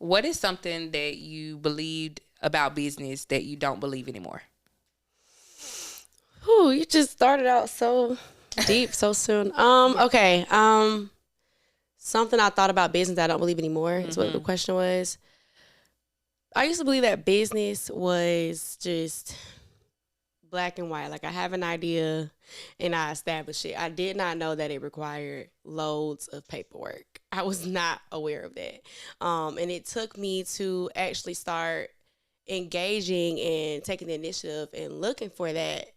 What is something that you believed about business that you don't believe anymore? Whew, you just started out so deep so soon. Okay. Something I thought about business that I don't believe anymore is what the question was. I used to believe that business was just black and white. Like I have an idea and I establish it. I did not know that it required loads of paperwork. I was not aware of that. And it took me to actually start engaging and taking the initiative and looking for that.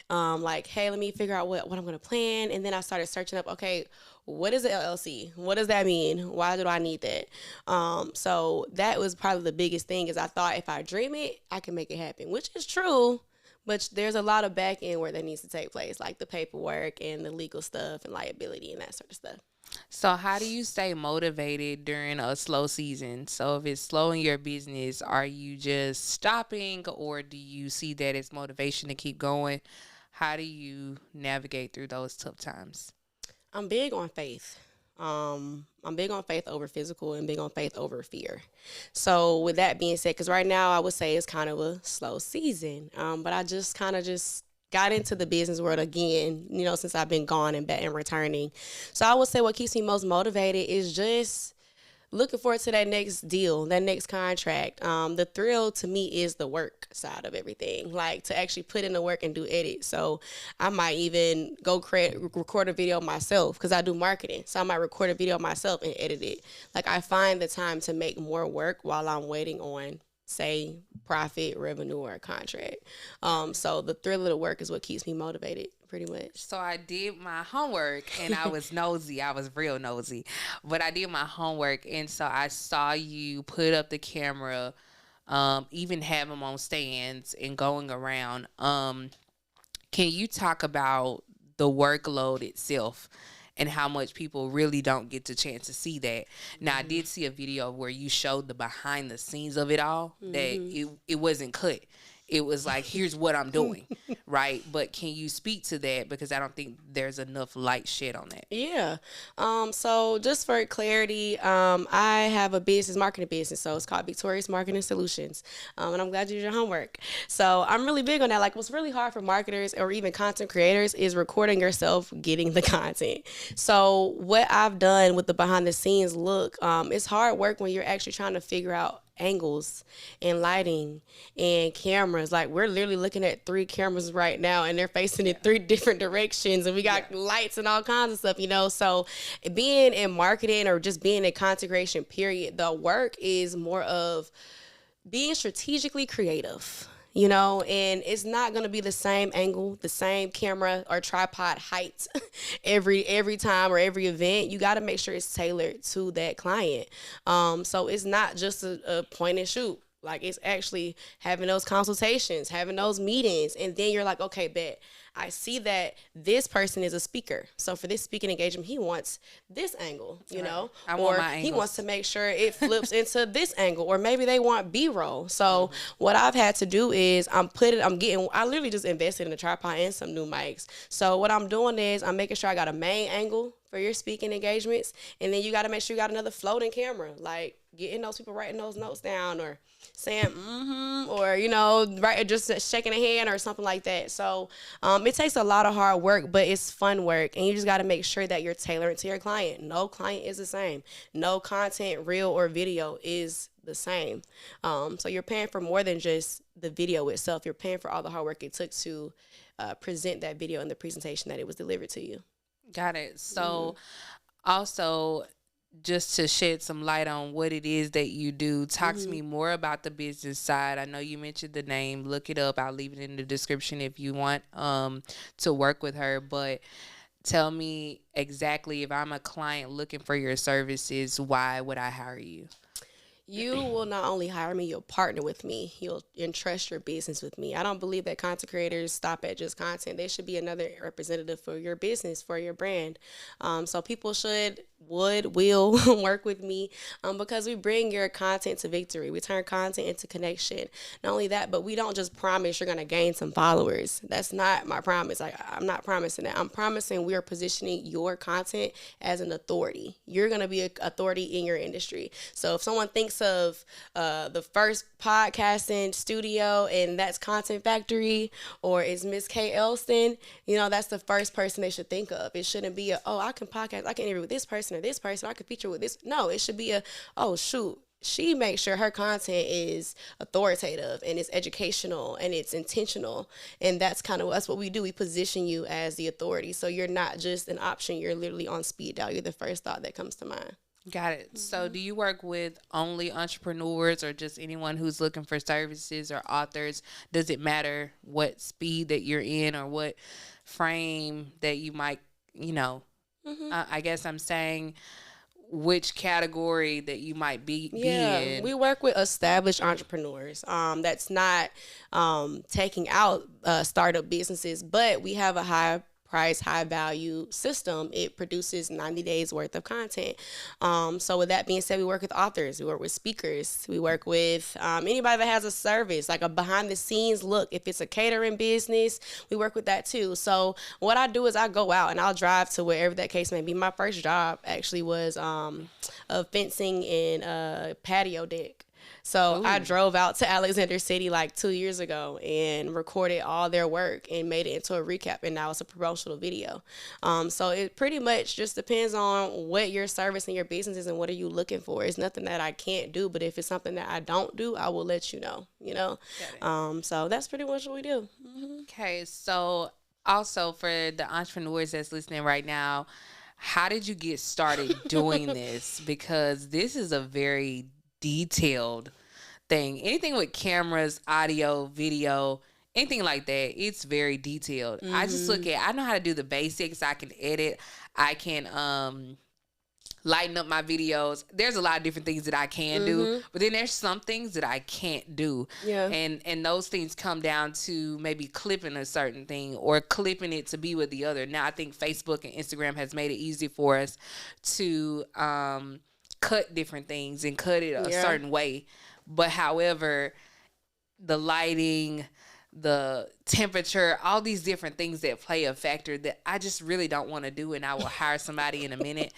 Like, hey, let me figure out what I'm going to plan. And then I started searching up, okay, what is an LLC? What does that mean? Why do I need that? So that was probably the biggest thing is I thought if I dream it, I can make it happen, which is true. But there's a lot of back end work that needs to take place, like the paperwork and the legal stuff and liability and that sort of stuff. So, how do you stay motivated during a slow season? So, if it's slow in your business, are you just stopping or do you see that as motivation to keep going? How do you navigate through those tough times? I'm big on faith. I'm big on faith over physical and big on faith over fear. So with that being said, because right now I would say it's kind of a slow season, but I just kind of just got into the business world again, since I've been gone and back and returning. So I would say what keeps me most motivated is just looking forward to that next deal, that next contract. The thrill to me is the work side of everything, like to actually put in the work and do edits. So I might even go record a video myself because I do marketing. So I might record a video myself and edit it. Like I find the time to make more work while I'm waiting on, say, profit, revenue, or a contract. So the thrill of the work is what keeps me motivated, pretty much. So I did my homework and I was nosy. I was real nosy. But I did my homework and so I saw you put up the camera, even have them on stands and going around. Can you talk about the workload itself and how much people really don't get the chance to see that? Now, I did see a video where you showed the behind the scenes of it all, that it wasn't cut. It was like, here's what I'm doing, right? But can you speak to that? Because I don't think there's enough light shed on that. Yeah. So just for clarity, I have a marketing business. So it's called Victorious Marketing Solutions. And I'm glad you did your homework. So I'm really big on that. Like what's really hard for marketers or even content creators is recording yourself getting the content. So what I've done with the behind the scenes look, it's hard work when you're actually trying to figure out angles and lighting and cameras. Like we're literally looking at 3 cameras right now and they're facing in 3 different directions and we got lights and all kinds of stuff. So being in marketing or just being in content creation period, the work is more of being strategically creative. And it's not going to be the same angle, the same camera or tripod height every time or every event. You got to make sure it's tailored to that client. So it's not just a point and shoot. Like it's actually having those consultations, having those meetings, and then you're like, okay, bet. I see that this person is a speaker. So for this speaking engagement, he wants this angle, or he wants to make sure it flips into this angle, or maybe they want B-roll. So what I've had to do is I literally just invested in a tripod and some new mics. So what I'm doing is I'm making sure I got a main angle for your speaking engagements, and then you got to make sure you got another floating camera, like getting those people writing those notes down or saying or right, just shaking a hand or something like that. So it takes a lot of hard work, but it's fun work, and you just got to make sure that you're tailoring to your client. No client is the same. No content, reel or video, is the same. So you're paying for more than just the video itself. You're paying for all the hard work it took to present that video and the presentation that it was delivered to you. Got it. So also, just to shed some light on what it is that you do, talk to me more about the business side. I know you mentioned the name. Look it up. I'll leave it in the description if you want to work with her. But tell me exactly, if I'm a client looking for your services, why would I hire you? You will not only hire me, you'll partner with me. You'll entrust your business with me. I don't believe that content creators stop at just content. There should be another representative for your business, for your brand. So people should will work with me, because we bring your content to victory. We turn content into connection. Not only that, but we don't just promise you're going to gain some followers. That's not my promise. Like, I'm not promising that. I'm promising we are positioning your content as an authority. You're going to be an authority in your industry. So if someone thinks of the first podcasting studio and that's Content Factory, or it's Miss K. Ellston, that's the first person they should think of. It shouldn't be I can podcast, I can interview with this person or this person, I can feature with this. No, it should be oh shoot, she makes sure her content is authoritative and it's educational and it's intentional. And that's what we do. We position you as the authority. So you're not just an option, you're literally on speed dial. You're the first thought that comes to mind. Got it. So do you work with only entrepreneurs or just anyone who's looking for services or authors? Does it matter what speed that you're in or what frame that you might, I guess I'm saying which category that you might be in? We work with established entrepreneurs. That's not taking out startup businesses, but we have a high price, high value system. It produces 90 days worth of content. So with that being said, we work with authors, we work with speakers, we work with anybody that has a service, like a behind the scenes look. If it's a catering business, we work with that too. So what I do is I go out and I'll drive to wherever that case may be. My first job actually was a fencing and a patio deck. So I drove out to Alexander City like 2 years ago and recorded all their work and made it into a recap, and now it's a promotional video. So it pretty much just depends on what your service and your business is and what are you looking for. It's nothing that I can't do, but if it's something that I don't do, I will let you know, So that's pretty much what we do. Okay, so also for the entrepreneurs that's listening right now, how did you get started doing this? Because this is a very detailed thing. Anything with cameras, audio, video, anything like that, it's very detailed. I just I know how to do the basics. I can edit. I can lighten up my videos. There's a lot of different things that I can do, but then there's some things that I can't do. Yeah. And those things come down to maybe clipping a certain thing or clipping it to be with the other. Now I think Facebook and Instagram has made it easy for us to cut different things and cut it a certain way. But however, the lighting, the temperature, all these different things that play a factor that I just really don't want to do, and I will hire somebody in a minute.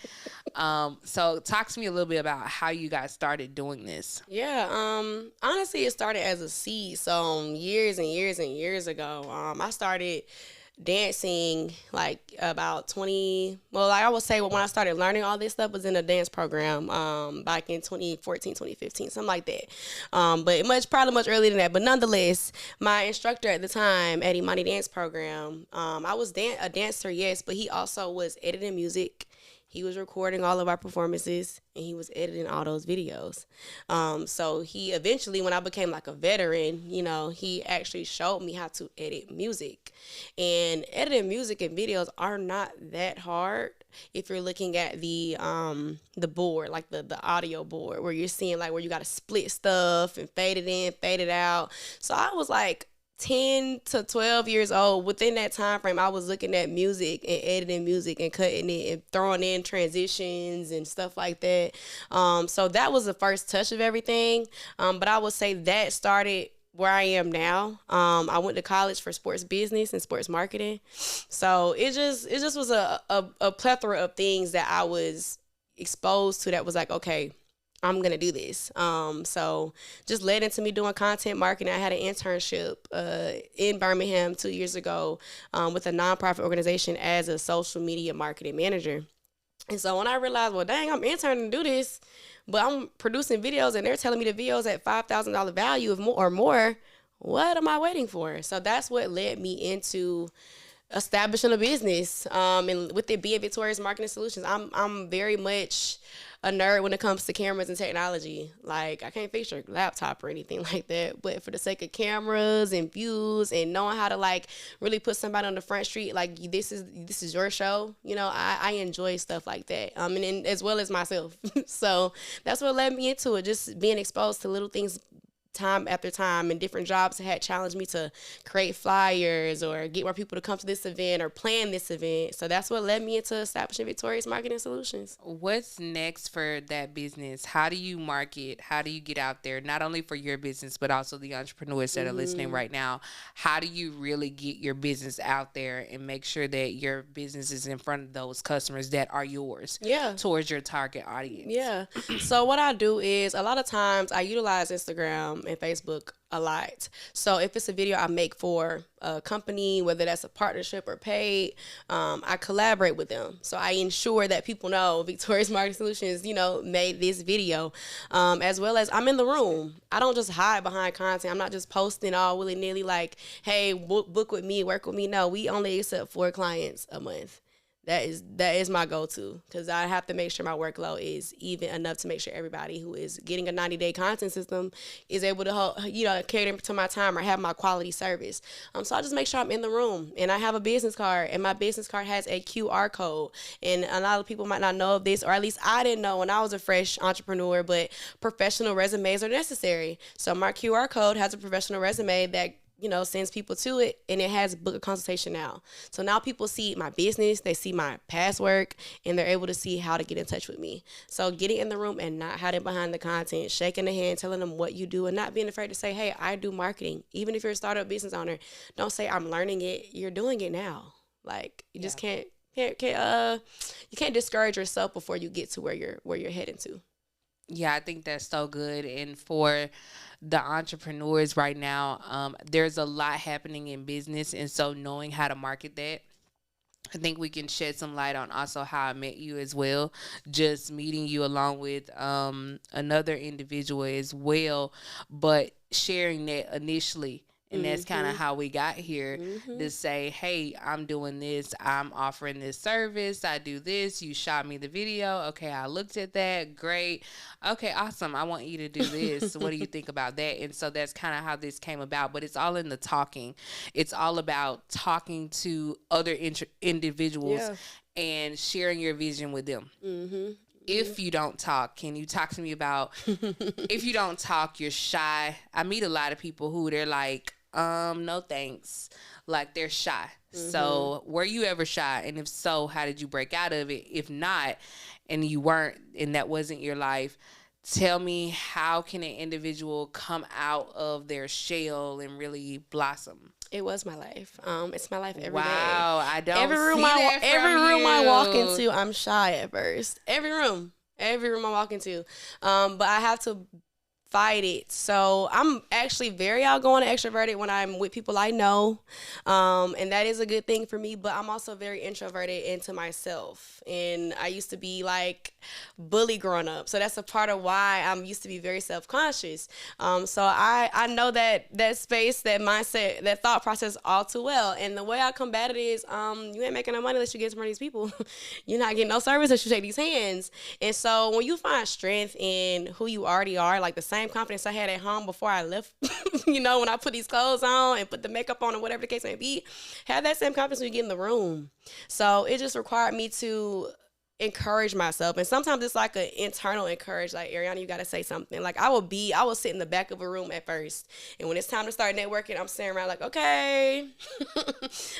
So talk to me a little bit about how you guys started doing this. Yeah, honestly, it started as a seed. So years and years and years ago, I started dancing like about 20, I would say when I started learning all this stuff was in a dance program back in 2014, 2015, something like that. But probably much earlier than that. But nonetheless, my instructor at the time at Imani Dance Program, I was a dancer, yes, but he also was editing music. He was recording all of our performances, and he was editing all those videos. So he eventually, when I became like a veteran, he actually showed me how to edit music. And editing music and videos are not that hard if you're looking at the board, like the audio board, where you're seeing like where you got to split stuff and fade it in, fade it out. So I was like 10 to 12 years old. Within that time frame, I was looking at music and editing music and cutting it and throwing in transitions and stuff like that. So that was the first touch of everything. But I would say that started where I am now. I went to college for sports business and sports marketing. So it just was a plethora of things that I was exposed to that was like, okay, I'm going to do this. So just led into me doing content marketing. I had an internship in Birmingham 2 years ago with a nonprofit organization as a social media marketing manager. And so when I realized, well, dang, I'm interning to do this, but I'm producing videos and they're telling me the videos at $5,000 value or more, what am I waiting for? So that's what led me into establishing a business. And with it being Victoria's Marketing Solutions, I'm very much a nerd when it comes to cameras and technology. Like, I can't fix your laptop or anything like that, but for the sake of cameras and views and knowing how to like really put somebody on the front street, like this is your show, I enjoy stuff like that. And as well as myself. So that's what led me into it, just being exposed to little things time after time and different jobs had challenged me to create flyers or get more people to come to this event or plan this event. So that's what led me into establishing Victorious Marketing Solutions. What's next for that business? How do you market? How do you get out there, not only for your business, but also the entrepreneurs that are listening right now? How do you really get your business out there and make sure that your business is in front of those customers that are yours, towards your target audience? Yeah. So what I do is a lot of times I utilize Instagram and Facebook a lot. So if it's a video I make for a company, whether that's a partnership or paid, I collaborate with them. So I ensure that people know Victorious Marketing Solutions, made this video, as well as I'm in the room. I don't just hide behind content. I'm not just posting all willy-nilly like, hey, book with me, work with me. No, we only accept 4 clients a month. That is my go-to, because I have to make sure my workload is even enough to make sure everybody who is getting a 90-day content system is able to, cater to my time or have my quality service. So I just make sure I'm in the room, and I have a business card, and my business card has a QR code. And a lot of people might not know of this, or at least I didn't know when I was a fresh entrepreneur, but professional resumes are necessary. So my QR code has a professional resume that sends people to it, and it has book a consultation now. So now people see my business, they see my past work, and they're able to see how to get in touch with me. So getting in the room and not hiding behind the content, shaking the hand, telling them what you do, and not being afraid to say, hey, I do marketing. Even if you're a startup business owner, don't say I'm learning it. You're doing it now. Like, you just can't you can't discourage yourself before you get to where you're heading to. Yeah, I think that's so good. And for the entrepreneurs right now, there's a lot happening in business. And so knowing how to market that, I think we can shed some light on also how I met you as well. Just meeting you along with another individual as well, but sharing that initially. And that's kind of how we got here, to say, hey, I'm doing this. I'm offering this service. I do this. You shot me the video. Okay, I looked at that. Great. Okay, awesome. I want you to do this. What do you think about that? And so that's kind of how this came about. But it's all in the talking. It's all about talking to other individuals and sharing your vision with them. If you don't talk, can you talk to me about, if you don't talk, you're shy. I meet a lot of people who they're like, no thanks. Like, they're shy. So were you ever shy? And if so, how did you break out of it? If not, and you weren't, and that wasn't your life, tell me, how can an individual come out of their shell and really blossom? It was my life. It's my life every day. Wow, I don't every room see that from every room you. I walk into, I'm shy at first. Every room I walk into, but I have to fight it. So I'm actually very outgoing and extroverted when I'm with people I know, and that is a good thing for me. But I'm also very introverted into myself, and I used to be like bully growing up. So that's a part of why I'm used to be very self-conscious. So I know that space, that mindset, that thought process all too well. And the way I combat it is, you ain't making no money unless you get to one of these people. You're not getting no service unless you shake these hands. And so when you find strength in who you already are, like the same confidence I had at home before I left, when I put these clothes on and put the makeup on or whatever the case may be, have that same confidence when you get in the room. So it just required me to encourage myself. And sometimes it's like an internal encourage, like, Arryana, you got to say something. Like, I will sit in the back of a room at first, and when it's time to start networking, I'm sitting around like, okay,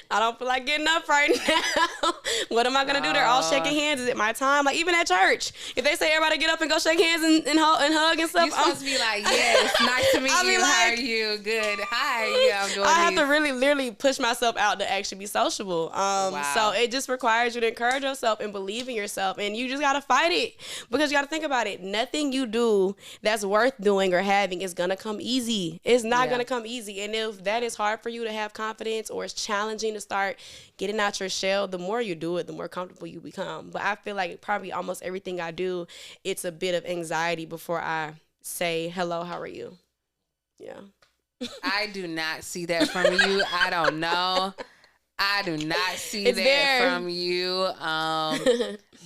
I don't feel like getting up right now. What am I going to do? They're all shaking hands. Is it my time? Like, even at church, if they say everybody get up and go shake hands and hug and stuff, you're supposed to be like, yes, nice to meet you. Like, how are you? Good. Hi. Yeah, I'm doing I have to really, literally push myself out to actually be sociable. Wow. So it just requires you to encourage yourself and believe in yourself. And you just got to fight it, because you got to think about it. Nothing you do that's worth doing or having is going to come easy. It's not going to come easy. And if that is hard for you to have confidence, or it's challenging to start getting out your shell, the more you do it, the more comfortable you become. But I feel like probably almost everything I do, it's a bit of anxiety before I say, hello, how are you? Yeah. I do not see that from you. I don't know. I do not see from you.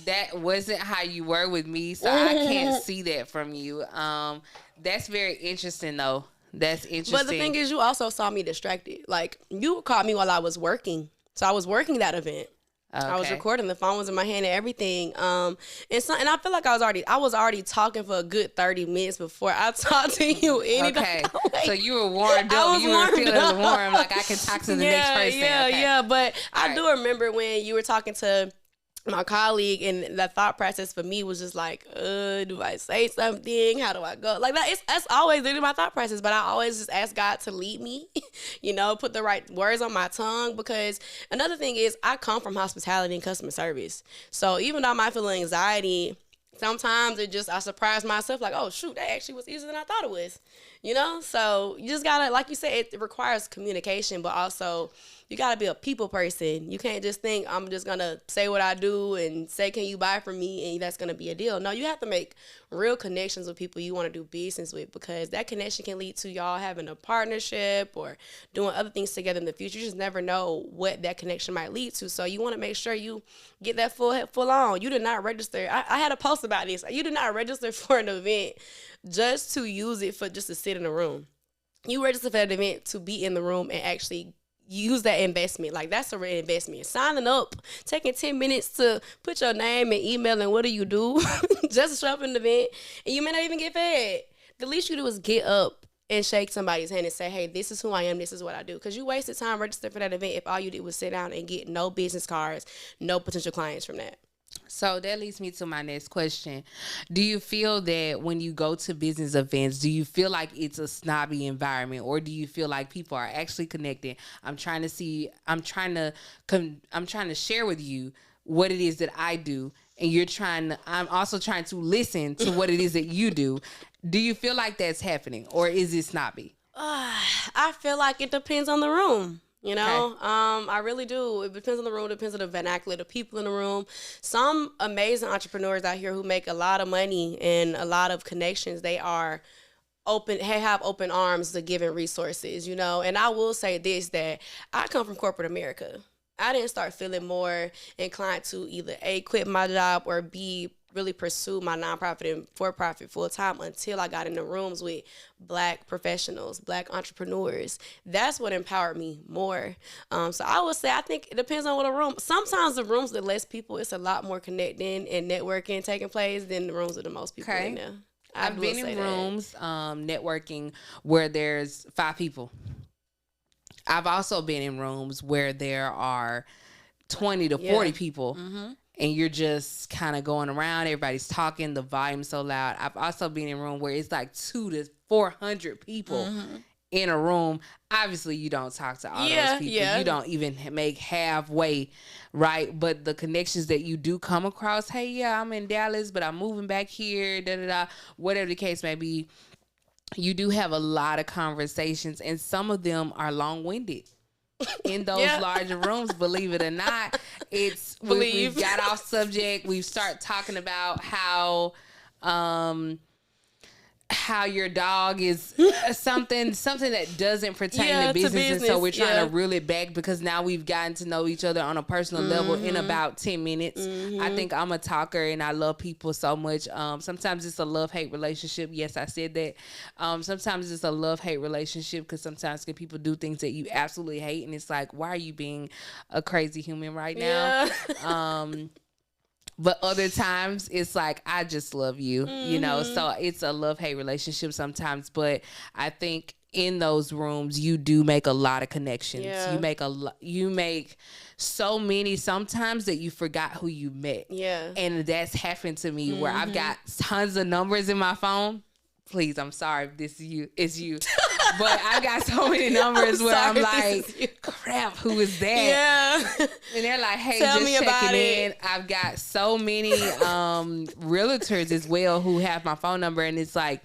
That wasn't how you were with me, so I can't see that from you. That's very interesting, though. That's interesting. But the thing is, you also saw me distracted. Like, you caught me while I was working. So I was working that event. I was Okay. recording. The phone was in my hand and everything. And I feel like I was already talking for a good 30 minutes before I talked to you. Okay. Like, So you were warmed I up. was You were warmed feeling up. warm, like I can talk to the next person. Okay. Yeah. But All I right. do remember when you were talking to my colleague, and the thought process for me was just like, do I say something? How do I go? Like that. That's always literally my thought process. But I always just ask God to lead me, put the right words on my tongue. Because another thing is, I come from hospitality and customer service. So even though I might feel anxiety, sometimes I surprise myself like, oh shoot, that actually was easier than I thought it was. So you just gotta, like you said, it requires communication, but also you gotta be a people person. You can't just think I'm just gonna say what I do and say, can you buy from me, and that's gonna be a deal. No, you have to make real connections with people you want to do business with, because that connection can lead to y'all having a partnership or doing other things together in the future. You just never know what that connection might lead to. So you want to make sure you get that full on. You did not register. I had a post about this. You did not register for an event just to use it for just to sit in a room. You register for that event to be in the room and actually use that investment. Like, that's a real investment. Signing up, taking 10 minutes to put your name and email and what do you do just to show up in the event, and you may not even get fed. The least you do is get up and shake somebody's hand and say, hey, this is who I am, this is what I do. Because you wasted time registering for that event if all you did was sit down and get no business cards, no potential clients from that. So that leads me to my next question. Do you feel that when you go to business events, do you feel like it's a snobby environment, or do you feel like people are actually connecting? I'm trying to share with you what it is that I do, and I'm also trying to listen to what it is that you do. Do you feel like that's happening, or is it snobby? I feel like it depends on the room. Okay. I really do. It depends on the room, it depends on the vernacular, the people in the room. Some amazing entrepreneurs out here who make a lot of money and a lot of connections, they are have open arms to giving resources, And I will say this, that I come from corporate America. I didn't start feeling more inclined to either A, quit my job, or B, really pursue my nonprofit and for-profit full-time until I got in the rooms with Black professionals, Black entrepreneurs. That's what empowered me more. So I would say, I think it depends on what a room. Sometimes the rooms with less people, it's a lot more connecting and networking taking place than the rooms with the most people in there. I've been in rooms networking where there's 5 people. I've also been in rooms where there are 20 to 40 people. Mm-hmm. And you're just kind of going around. Everybody's talking. The volume's so loud. I've also been in a room where it's like 200 to 400 people in a room. Obviously, you don't talk to all those people. You don't even make halfway, right? But the connections that you do come across, hey, yeah, I'm in Dallas, but I'm moving back here, da-da-da, whatever the case may be, you do have a lot of conversations, and some of them are long-winded. In those larger rooms, believe it or not, we've got off subject. We've started talking about how your dog is something that doesn't pertain to business. And so we're trying to reel it back, because now we've gotten to know each other on a personal level in about 10 minutes. I think I'm a talker and I love people so much. Sometimes it's a love-hate relationship. Yes, I said that. Sometimes it's a love-hate relationship, because sometimes people do things that you absolutely hate, and it's like, why are you being a crazy human right now? But other times it's like, I just love you, so it's a love-hate relationship sometimes. But I think in those rooms, you do make a lot of connections. You make so many sometimes that you forgot who you met. Yeah. And that's happened to me where I've got tons of numbers in my phone. Please, I'm sorry if this is you. It's you. But I got so many numbers where I'm like, crap, who is that? Yeah. And they're like, hey, just checking in. I've got so many realtors as well who have my phone number, and it's like,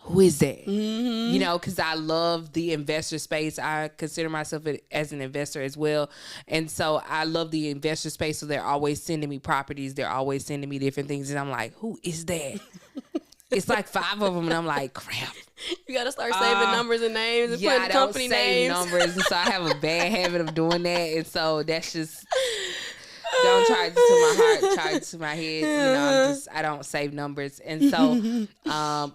who is that? Because I love the investor space. I consider myself as an investor as well. And so I love the investor space. So they're always sending me properties. They're always sending me different things. And I'm like, who is that? It's like 5 of them, and I'm like, crap. You gotta start saving numbers and names and putting company names. Numbers, and so I have a bad habit of doing that, and so that's just don't don't charge it to my heart, charge it to my head. I don't save numbers. And so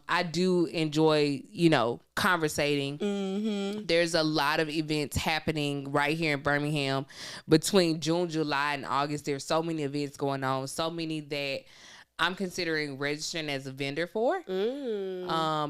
I do enjoy, conversating. Mm-hmm. There's a lot of events happening right here in Birmingham between June, July, and August. There's so many events going on, so many that I'm considering registering as a vendor for,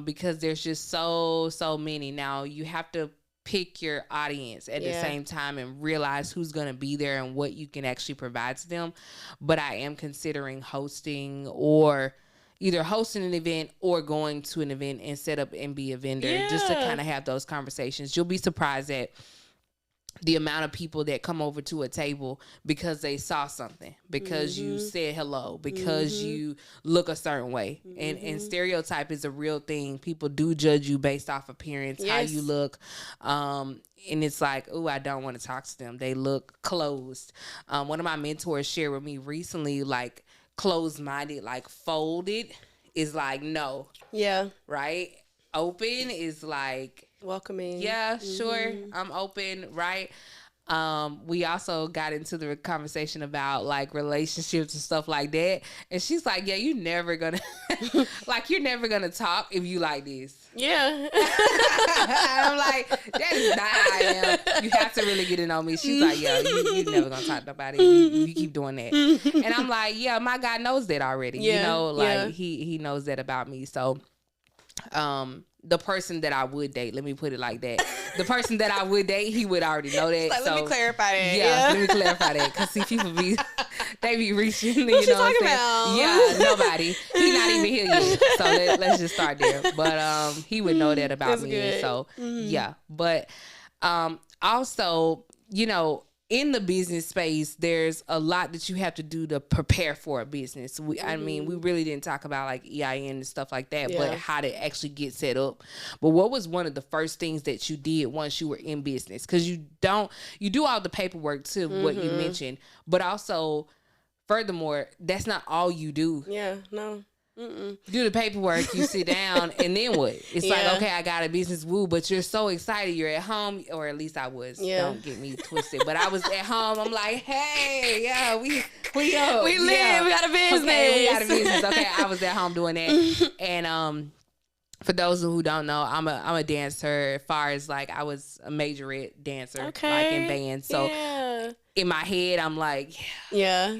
because there's just so many. Now you have to pick your audience at the same time and realize who's going to be there and what you can actually provide to them. But I am considering hosting, or either hosting an event or going to an event and set up and be a vendor, just to kind of have those conversations. You'll be surprised at the amount of people that come over to a table because they saw something, because you said hello, because you look a certain way. And stereotype is a real thing. People do judge you based off appearance, how you look. And it's like, oh, I don't want to talk to them. They look closed. One of my mentors shared with me recently, like, closed-minded, like folded is like no. Yeah. Right? Open is like welcoming. Yeah, sure. I'm open, right? We also got into the conversation about like relationships and stuff like that. And she's like, yeah, you're never gonna you're never gonna talk if you like this. Yeah. I'm like, that is not how I am. You have to really get to know me. She's like, yeah, you're never gonna talk to nobody if you keep doing that. And I'm like, yeah, my guy knows that already. He knows that about me. So the person that I would date, let me put it like that. The person that I would date, he would already know that. Let me clarify that. Yeah, let me clarify that. Because see, people they be reaching. What you talking about? Yeah, nobody. He's not even here yet. So let's just start there. But he would know that about me. Good. So yeah. But also, in the business space, there's a lot that you have to do to prepare for a business. I mean, we really didn't talk about like EIN and stuff like that, but how to actually get set up. But what was one of the first things that you did once you were in business? Because you do all the paperwork to what you mentioned, but also, furthermore, that's not all you do. Yeah, no. Do the paperwork, you sit down, and then what? It's like, okay, I got a business, but you're so excited. You're at home, or at least I was. Don't get me twisted. But I was at home. I'm like, hey, yeah, we live. We got a business. Okay, we got a business. Okay, I was at home doing that. And for those who don't know, I'm a dancer. As far as like, I was a majorette dancer, like in bands. So in my head, I'm like, yeah.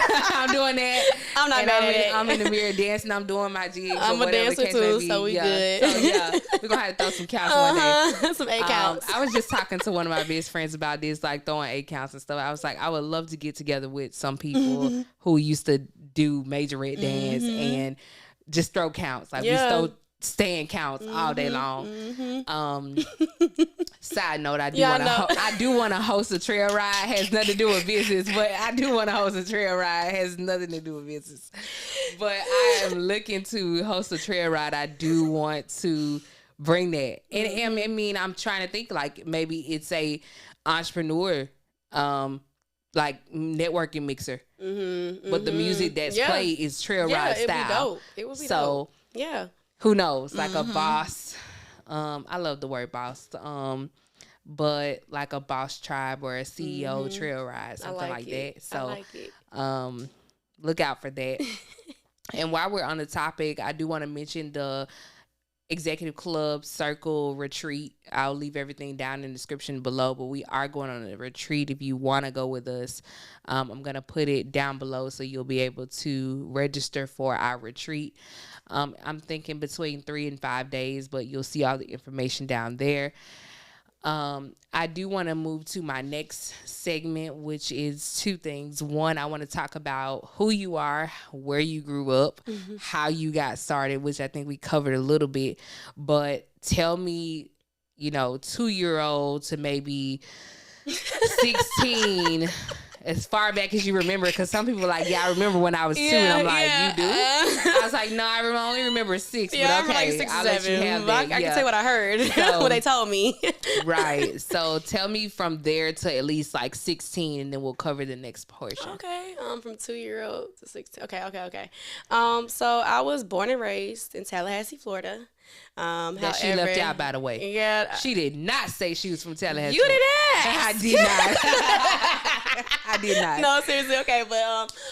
I'm doing that. I'm not mad at it. I'm in the mirror dancing. I'm doing my jigs. I'm a dancer too, so we good. So we're gonna have to throw some counts one day. Some 8 counts. I was just talking to one of my best friends about this, like throwing 8 counts and stuff. I was like, I would love to get together with some people who used to do majorette dance and just throw counts. Like we throw stand counts all day long. Side note, I do want to host a trail ride. Has nothing to do with business, but I do want to host a trail ride. Has nothing to do with business, but I am looking to host a trail ride. I do want to bring that, and I mean, I'm trying to think like maybe it's a entrepreneur, like networking mixer, but the music that's played is trail ride style. It'd be dope. It would be dope. Yeah. Who knows? Like a boss. I love the word boss. But like a boss tribe or a CEO trail ride, something like that. So I like it. Look out for that. And while we're on the topic, I do want to mention the Executive Club Circle retreat. I'll leave everything down in the description below, but we are going on a retreat. If you want to go with us, I'm going to put it down below so you'll be able to register for our retreat. I'm thinking between 3 and 5 days, but you'll see all the information down there. I do want to move to my next segment, which is 2 things. One, I want to talk about who you are, where you grew up, how you got started, which I think we covered a little bit. But tell me, 2-year-old to maybe 16, as far back as you remember, because some people are like, I remember when I was 2, and I'm like, you do? I was like, no, I only remember 6, but I okay, remember like 6 or 7. I'll let you have that. I can tell you what I heard, what they told me. Right. So tell me from there to at least like 16, and then we'll cover the next portion. Okay. From 2-year-old to 16. Okay. So I was born and raised in Tallahassee, Florida. That she left out, by the way. Yeah. She did not say she was from Tallahassee. You did I ask. did not. I did not. No, seriously, okay. But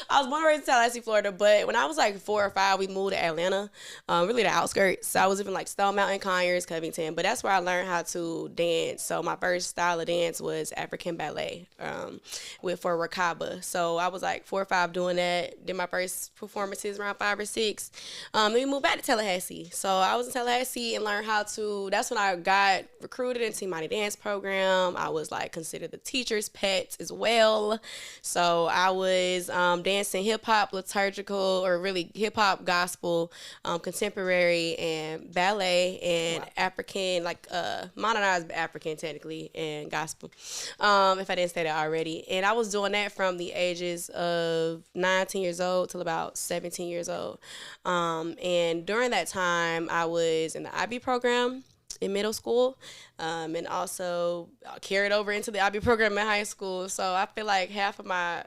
I was born and raised in Tallahassee, Florida. But when I was like 4 or 5, we moved to Atlanta, really the outskirts. So I was living like Stone Mountain, Conyers, Covington. But that's where I learned how to dance. So my first style of dance was African ballet for Rakaba. So I was like 4 or 5 doing that. Did my first performances around 5 or 6. Then we moved back to Tallahassee. So I was in Tallahassee and learned how to. That's when I got recruited into my dance program. I was like considered the teacher's pet as well. So I was dancing hip hop, liturgical, or really hip hop, gospel, contemporary, and ballet, and African, like modernized African technically, and gospel. If I didn't say that already, and I was doing that from the ages of 19 years old till about 17 years old. And during that time, I was in the IB program in middle school, and also carried over into the IB program in high school. So I feel like half of my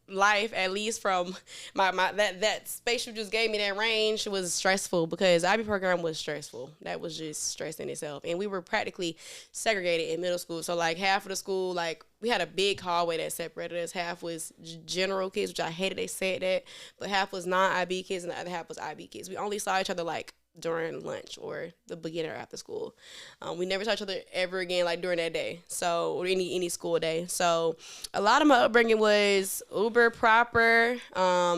life, at least from my that space you just gave me, that range, was stressful, because IB program was stressful. That was just stress in itself. And we were practically segregated in middle school. So like half of the school, like we had a big hallway that separated us. Half was general kids, which I hated they said that, but half was non-IB kids and the other half was IB kids. We only saw each other like during lunch or the beginning or after school. We never saw each other ever again, like during that day. So, or any school day. So a lot of my upbringing was uber proper.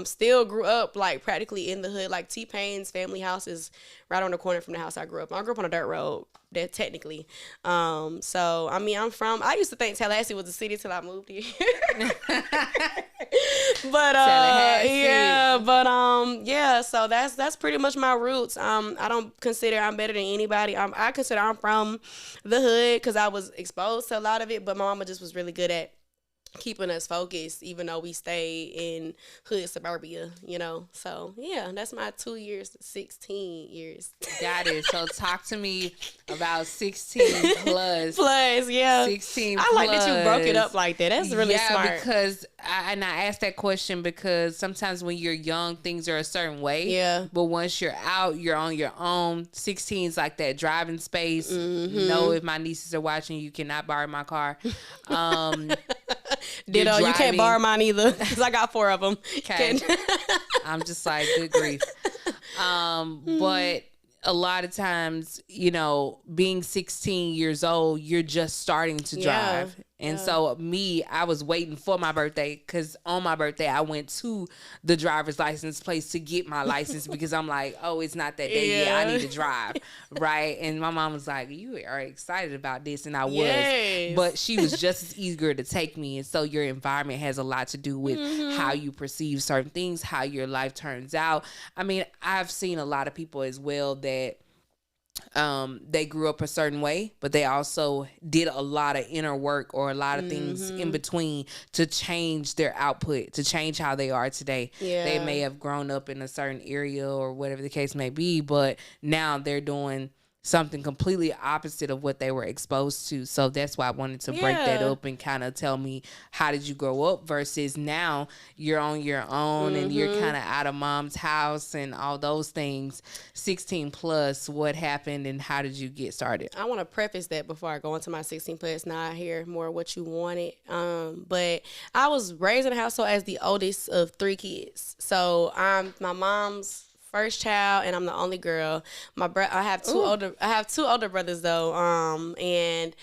Still grew up like practically in the hood. Like T-Pain's family house is right on the corner from the house I grew up on. I grew up on a dirt road, that technically. So I mean, I used to think Tallahassee was a city till I moved here. But yeah, so that's pretty much my roots. I don't consider I'm better than anybody. I consider I'm from the hood because I was exposed to a lot of it, but my mama just was really good at keeping us focused, even though we stay in hood suburbia, So yeah, that's my 2 years, 16 years. Got it. So talk to me about 16 plus. Yeah. 16 I like that you broke it up like that. That's really smart. Yeah, because I asked that question because sometimes when you're young, things are a certain way. Yeah. But once you're out, you're on your own. 16 is like that driving space. Mm-hmm. No, if my nieces are watching, you cannot borrow my car. Ditto, you can't borrow mine either because I got 4 of them. Okay. I'm just like, good grief. But a lot of times, being 16 years old, you're just starting to drive. And so I was waiting for my birthday, because on my birthday, I went to the driver's license place to get my license because I'm like, oh, it's not that day yet. I need to drive. Right. And my mom was like, you are excited about this. And I was. Yes. But she was just as eager to take me. And so your environment has a lot to do with how you perceive certain things, how your life turns out. I mean, I've seen a lot of people as well that they grew up a certain way, but they also did a lot of inner work or a lot of things in between to change their output, to change how they are today. Yeah. They may have grown up in a certain area or whatever the case may be, but now they're doing something completely opposite of what they were exposed to. So that's why I wanted to break that up and kind of tell me, how did you grow up versus now you're on your own and you're kind of out of mom's house and all those things. 16 plus, what happened and how did you get started? I want to preface that before I go into my 16 plus. Now I hear more what you wanted. But I was raised in a household as the oldest of 3 kids. So I'm my mom's first child, and I'm the only girl. I have two older brothers though, and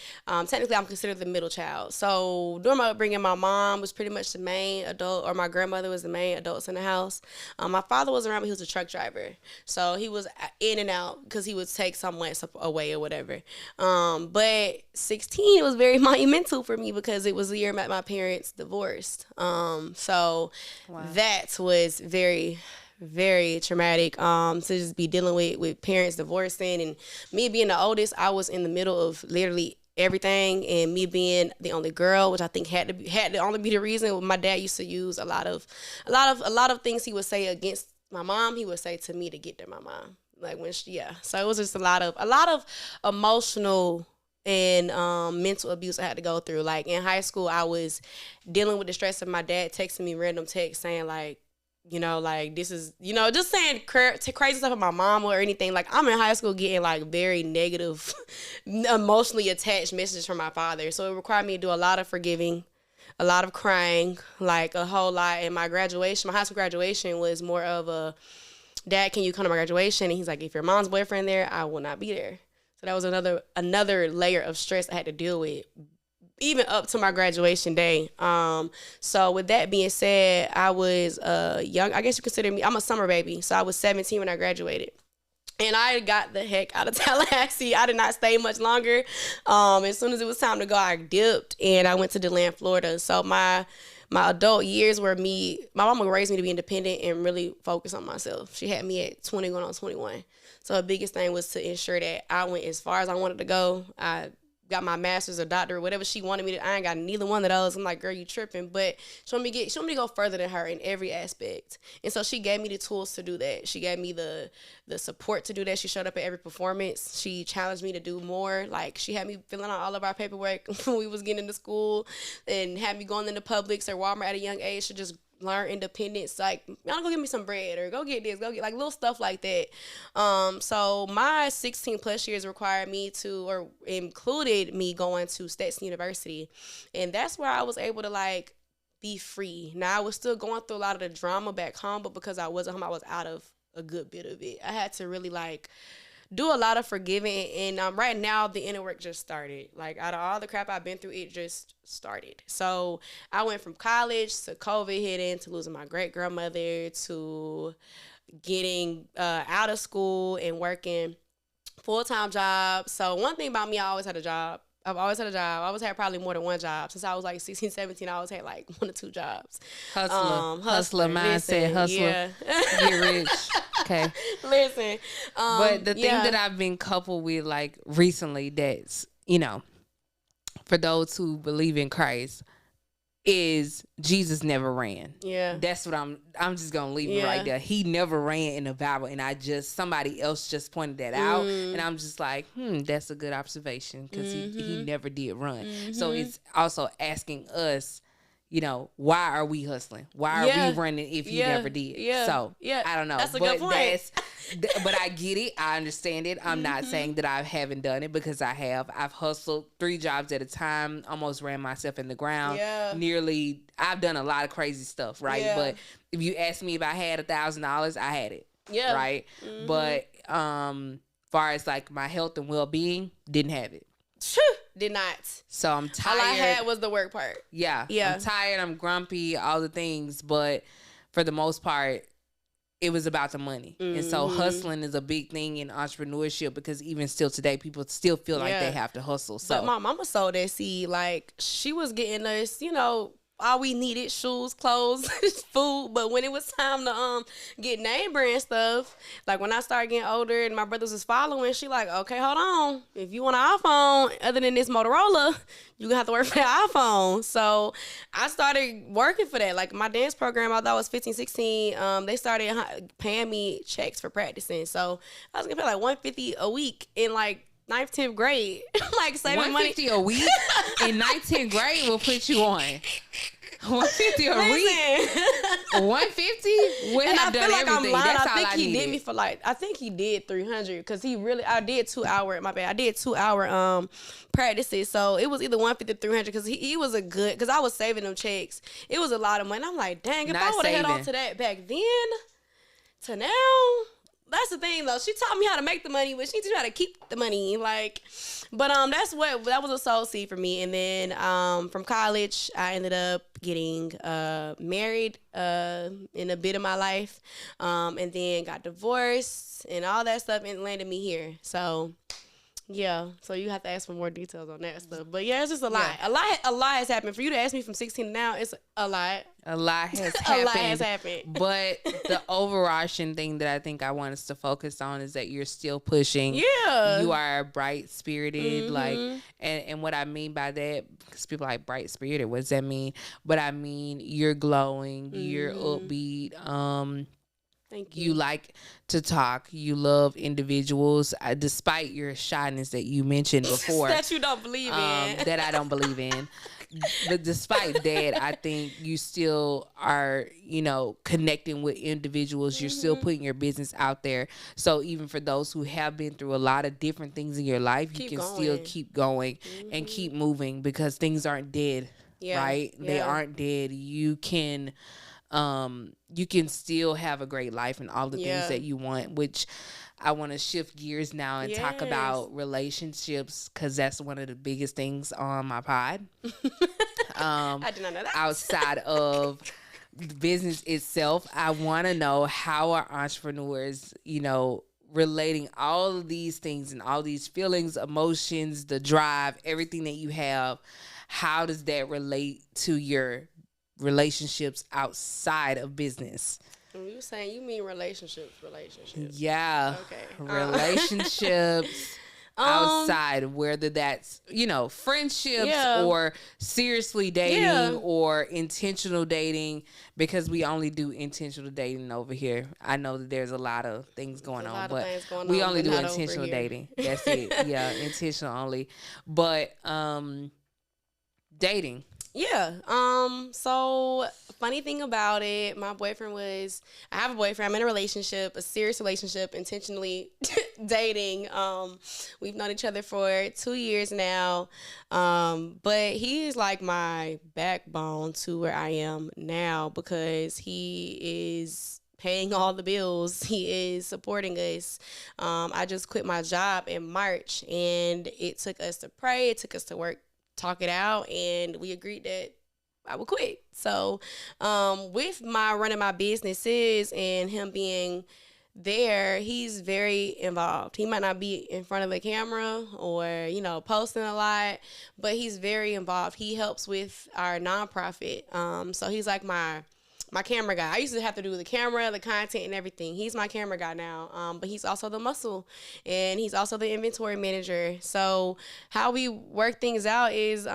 technically I'm considered the middle child. So during my upbringing, my mom was pretty much the main adult, or my grandmother was the main adults in the house. My father wasn't around, but he was a truck driver, so he was in and out because he would take someone away or whatever. But 16 was very monumental for me because it was the year my parents divorced. So that was very, very traumatic, to just be dealing with parents divorcing, and me being the oldest. I was in the middle of literally everything, and me being the only girl, which I think had to only be the reason. My dad used to use a lot of things he would say against my mom, he would say to me to get to my mom. Like so it was just a lot of emotional and mental abuse I had to go through. Like in high school, I was dealing with the stress of my dad texting me random texts saying like, like this is, just saying crazy stuff about my mom or anything. Like I'm in high school getting like very negative, emotionally attached messages from my father. So it required me to do a lot of forgiving, a lot of crying, like a whole lot. And my high school graduation was more of a, Dad, can you come to my graduation? And he's like, if your mom's boyfriend there, I will not be there. So that was another layer of stress I had to deal with, even up to my graduation day. So with that being said, I was young. I guess you consider me, I'm a summer baby. So I was 17 when I graduated. And I got the heck out of Tallahassee. I did not stay much longer. As soon as it was time to go, I dipped and I went to DeLand, Florida. So my adult years were my mama raised me to be independent and really focus on myself. She had me at 20 going on 21. So the biggest thing was to ensure that I went as far as I wanted to go. I got my master's or doctorate, whatever she wanted me to. I ain't got neither one of those. I'm like, girl, you tripping. But she wanted me to go further than her in every aspect. And so she gave me the tools to do that. She gave me the support to do that. She showed up at every performance. She challenged me to do more. Like she had me filling out all of our paperwork when we was getting into school and had me going into Publix or Walmart at a young age to just learn independence. Like, y'all go get me some bread or go get this, go get like little stuff like that. So my 16 plus years required me to, or included me going to Stetson University. And that's where I was able to like be free. Now I was still going through a lot of the drama back home, but because I wasn't home, I was out of a good bit of it. I had to really like do a lot of forgiving, and right now the inner work just started. Like out of all the crap I've been through, it just started. So I went from college to COVID hitting to losing my great grandmother to getting out of school and working full-time jobs. So one thing about me, I always had a job. I've always had a job. I always had probably more than one job. Since I was like 16, 17, I always had like 1 or 2 jobs. Hustler mindset, hustler, yeah. get rich. Okay. Listen. But the thing that I've been coupled with like recently that's, for those who believe in Christ, is Jesus never ran. Yeah. That's what I'm just going to leave it right there. He never ran in the Bible, and somebody else just pointed that out, and I'm just like, that's a good observation, because he never did run. So it's also asking us, why are we hustling? Why are we running if he never did? So I don't know. That's a good point. But I get it. I understand it. I'm not saying that I haven't done it, because I have. I've hustled 3 jobs at a time, almost ran myself in the ground. I've done a lot of crazy stuff, right? But if you ask me if I had $1,000, I had it. Right? But far as like my health and well-being, didn't have it. Did not. So I'm tired. All I had was the work part. Yeah. I'm tired. I'm grumpy. All the things. But for the most part, it was about the money. And so hustling is a big thing in entrepreneurship, because even still today, people still feel like they have to hustle. So but my mama sowed that seed. Like she was getting us, all we needed, shoes, clothes, food. But when it was time to get name brand stuff, like when I started getting older and my brothers was following, she like, okay, hold on. If you want an iPhone other than this Motorola, you gonna have to work for the iPhone. So I started working for that. Like my dance program, although I was 15, 16, they started paying me checks for practicing. So I was gonna pay like $150 a week in like 9th, 10th grade. Like saving money. $150 a week in 9th, 10th grade will put you on. $150 a week. $150 would have done like everything. That's all I think I he needed. did me for like, I think he did 300, because I did 2 hour. My bad. I did 2 hour practices. So it was either 150 or 300, because he was because I was saving them checks. It was a lot of money. I'm like, dang, if I would have held on to that back then to now. That's the thing though. She taught me how to make the money, but she taught me how to keep the money. Like, but that was a soul seed for me. And then from college, I ended up getting married in a bit of my life, and then got divorced and all that stuff, and landed me here. So yeah, so you have to ask for more details on that stuff. But yeah, it's just a lot. A lot has happened. For you to ask me from 16 to now, it's a lot. A lot has happened. A lot has happened. But the overarching thing that I think I want us to focus on is that you're still pushing. Yeah. You are bright spirited. Like, and what I mean by that, because people are like bright spirited, what does that mean? But I mean, you're glowing, you're upbeat. Thank you. You like to talk. You love individuals, despite your shyness that you mentioned before. That you don't believe in. That I don't believe in. but despite that, I think you still are, connecting with individuals. You're still putting your business out there. So even for those who have been through a lot of different things in your life, you can still keep going and keep moving because things aren't dead, right? They aren't dead. You can still have a great life and all the things that you want, which I want to shift gears now and talk about relationships because that's one of the biggest things on my pod. I did not know that. Outside of the business itself, I want to know how are entrepreneurs, relating all of these things and all these feelings, emotions, the drive, everything that you have, how does that relate to your relationships outside of business? You saying you mean relationships? Yeah. Okay. Relationships outside, whether that's, friendships or seriously dating or intentional dating, because we only do intentional dating over here. I know that there's a lot of things going on, but we only do intentional dating. That's it. Yeah, intentional only. But dating. Yeah. So funny thing about it, I have a boyfriend. I'm in a relationship, a serious relationship, intentionally dating. We've known each other for 2 years now. But he is like my backbone to where I am now because he is paying all the bills. He is supporting us. I just quit my job in March, and it took us to pray. It took us to talk it out, and we agreed that I would quit. So with my running my businesses and him being there, he's very involved. He might not be in front of a camera or, posting a lot, but he's very involved. He helps with our nonprofit. So he's like my camera guy. I used to have to do the camera, the content, and everything. He's my camera guy now, but he's also the muscle, and he's also the inventory manager. So how we work things out is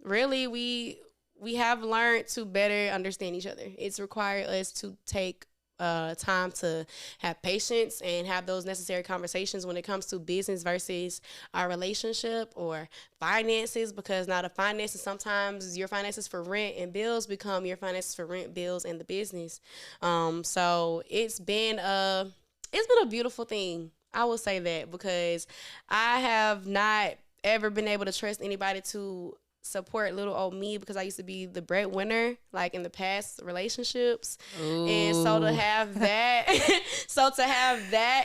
really we have learned to better understand each other. It's required us to take time to have patience and have those necessary conversations when it comes to business versus our relationship or finances, because now the finances, sometimes your finances for rent and bills become your finances for rent, bills, and the business. So it's been a beautiful thing. I will say that because I have not ever been able to trust anybody to support little old me because I used to be the breadwinner like in the past relationships. Ooh. And so to have that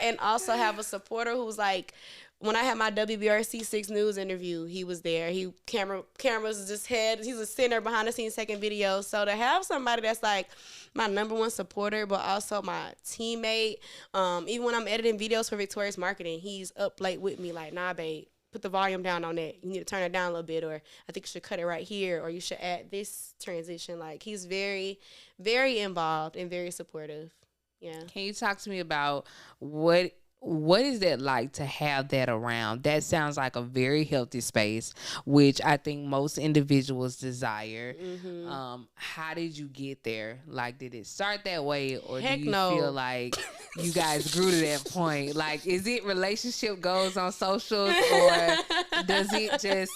and also have a supporter who's like, when I had my WBRC 6 News interview, he was there. Cameras just had, he's a center behind the scenes taking videos. So to have somebody that's like my number one supporter, but also my teammate, even when I'm editing videos for Victorious Marketing, he's up late with me like, nah, babe, put the volume down on that. You need to turn it down a little bit, or I think you should cut it right here, or you should add this transition. Like, he's very, very involved and very supportive. Yeah. Can you talk to me about what is that like to have that around? That sounds like a very healthy space, which I think most individuals desire. Mm-hmm. How did you get there? Like, did it start that way, or do you feel like you guys grew to that point? Like, is it relationship goals on socials, or does it just,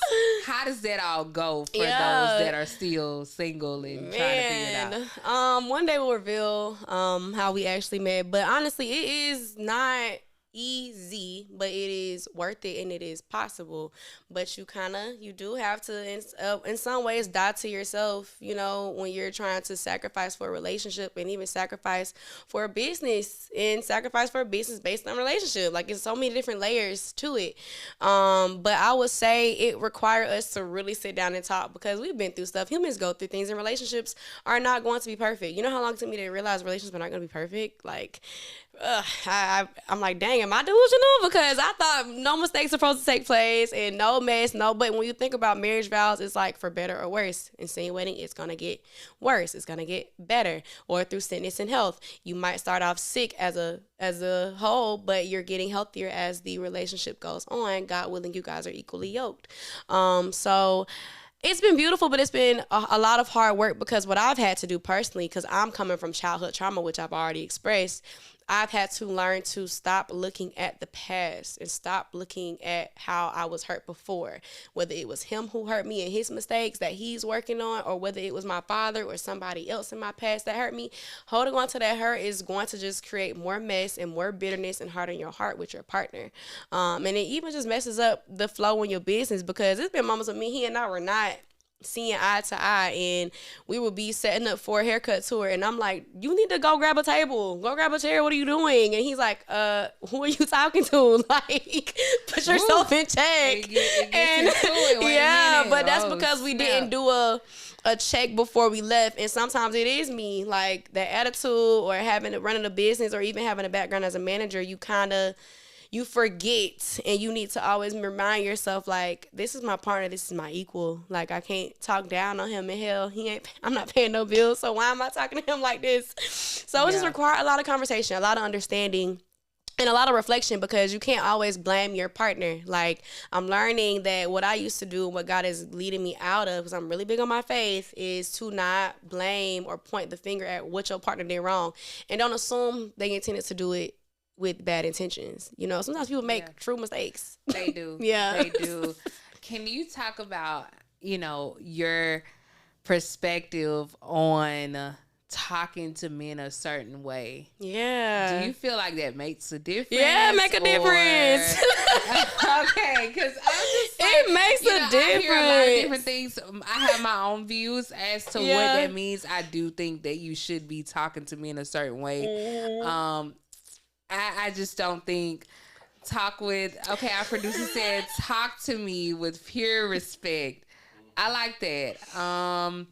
how does that all go for those that are still single and trying to figure it out? One day we'll reveal how we actually met, but honestly, it is not easy, but it is worth it and it is possible. But you do have to in some ways die to yourself, when you're trying to sacrifice for a relationship, and even sacrifice for a business, and sacrifice for a business based on relationship. Like, it's so many different layers to it. But I would say it required us to really sit down and talk, because we've been through stuff. Humans go through things, and relationships are not going to be perfect. You know how long it took me to realize relationships are not going to be perfect? Like, I'm like, dang, am I delusional? Because I thought no mistakes are supposed to take place and no mess, but when you think about marriage vows, it's like for better or worse. Insinuating it's going to get worse. It's going to get better, or through sickness and health. You might start off sick as a whole, but you're getting healthier as the relationship goes on. God willing, you guys are equally yoked. So it's been beautiful, but it's been a lot of hard work, because what I've had to do personally, because I'm coming from childhood trauma, which I've already expressed, I've had to learn to stop looking at the past and stop looking at how I was hurt before, whether it was him who hurt me and his mistakes that he's working on, or whether it was my father or somebody else in my past that hurt me. Holding on to that hurt is going to just create more mess and more bitterness and harden your heart with your partner. And it even just messes up the flow in your business, because it's been moments with me, he and I were not seeing eye to eye, and we would be setting up for a haircut tour, and I'm like, you need to go grab a table, go grab a chair, what are you doing? And he's like, who are you talking to? Like, put yourself in check. But that's because we didn't do a check before we left. And sometimes it is me, like the attitude or running a business or even having a background as a manager, you forget, and you need to always remind yourself, like, this is my partner, this is my equal. Like, I can't talk down on him, and hell, I'm not paying no bills, so why am I talking to him like this? So it just requires a lot of conversation, a lot of understanding, and a lot of reflection, because you can't always blame your partner. Like, I'm learning that what I used to do, what God is leading me out of, because I'm really big on my faith, is to not blame or point the finger at what your partner did wrong, and don't assume they intended to do it with bad intentions. You know, sometimes people make true mistakes. They do. They do. Can you talk about, your perspective on talking to men a certain way? Yeah. Do you feel like that makes a difference? Yeah, make a difference. Okay, because I'm just like, it makes a difference. I hear a lot of different things. I have my own views as to what that means. I do think that you should be talking to men a certain way. Mm-hmm. I just don't think our producer said, talk to me with pure respect. I like that. I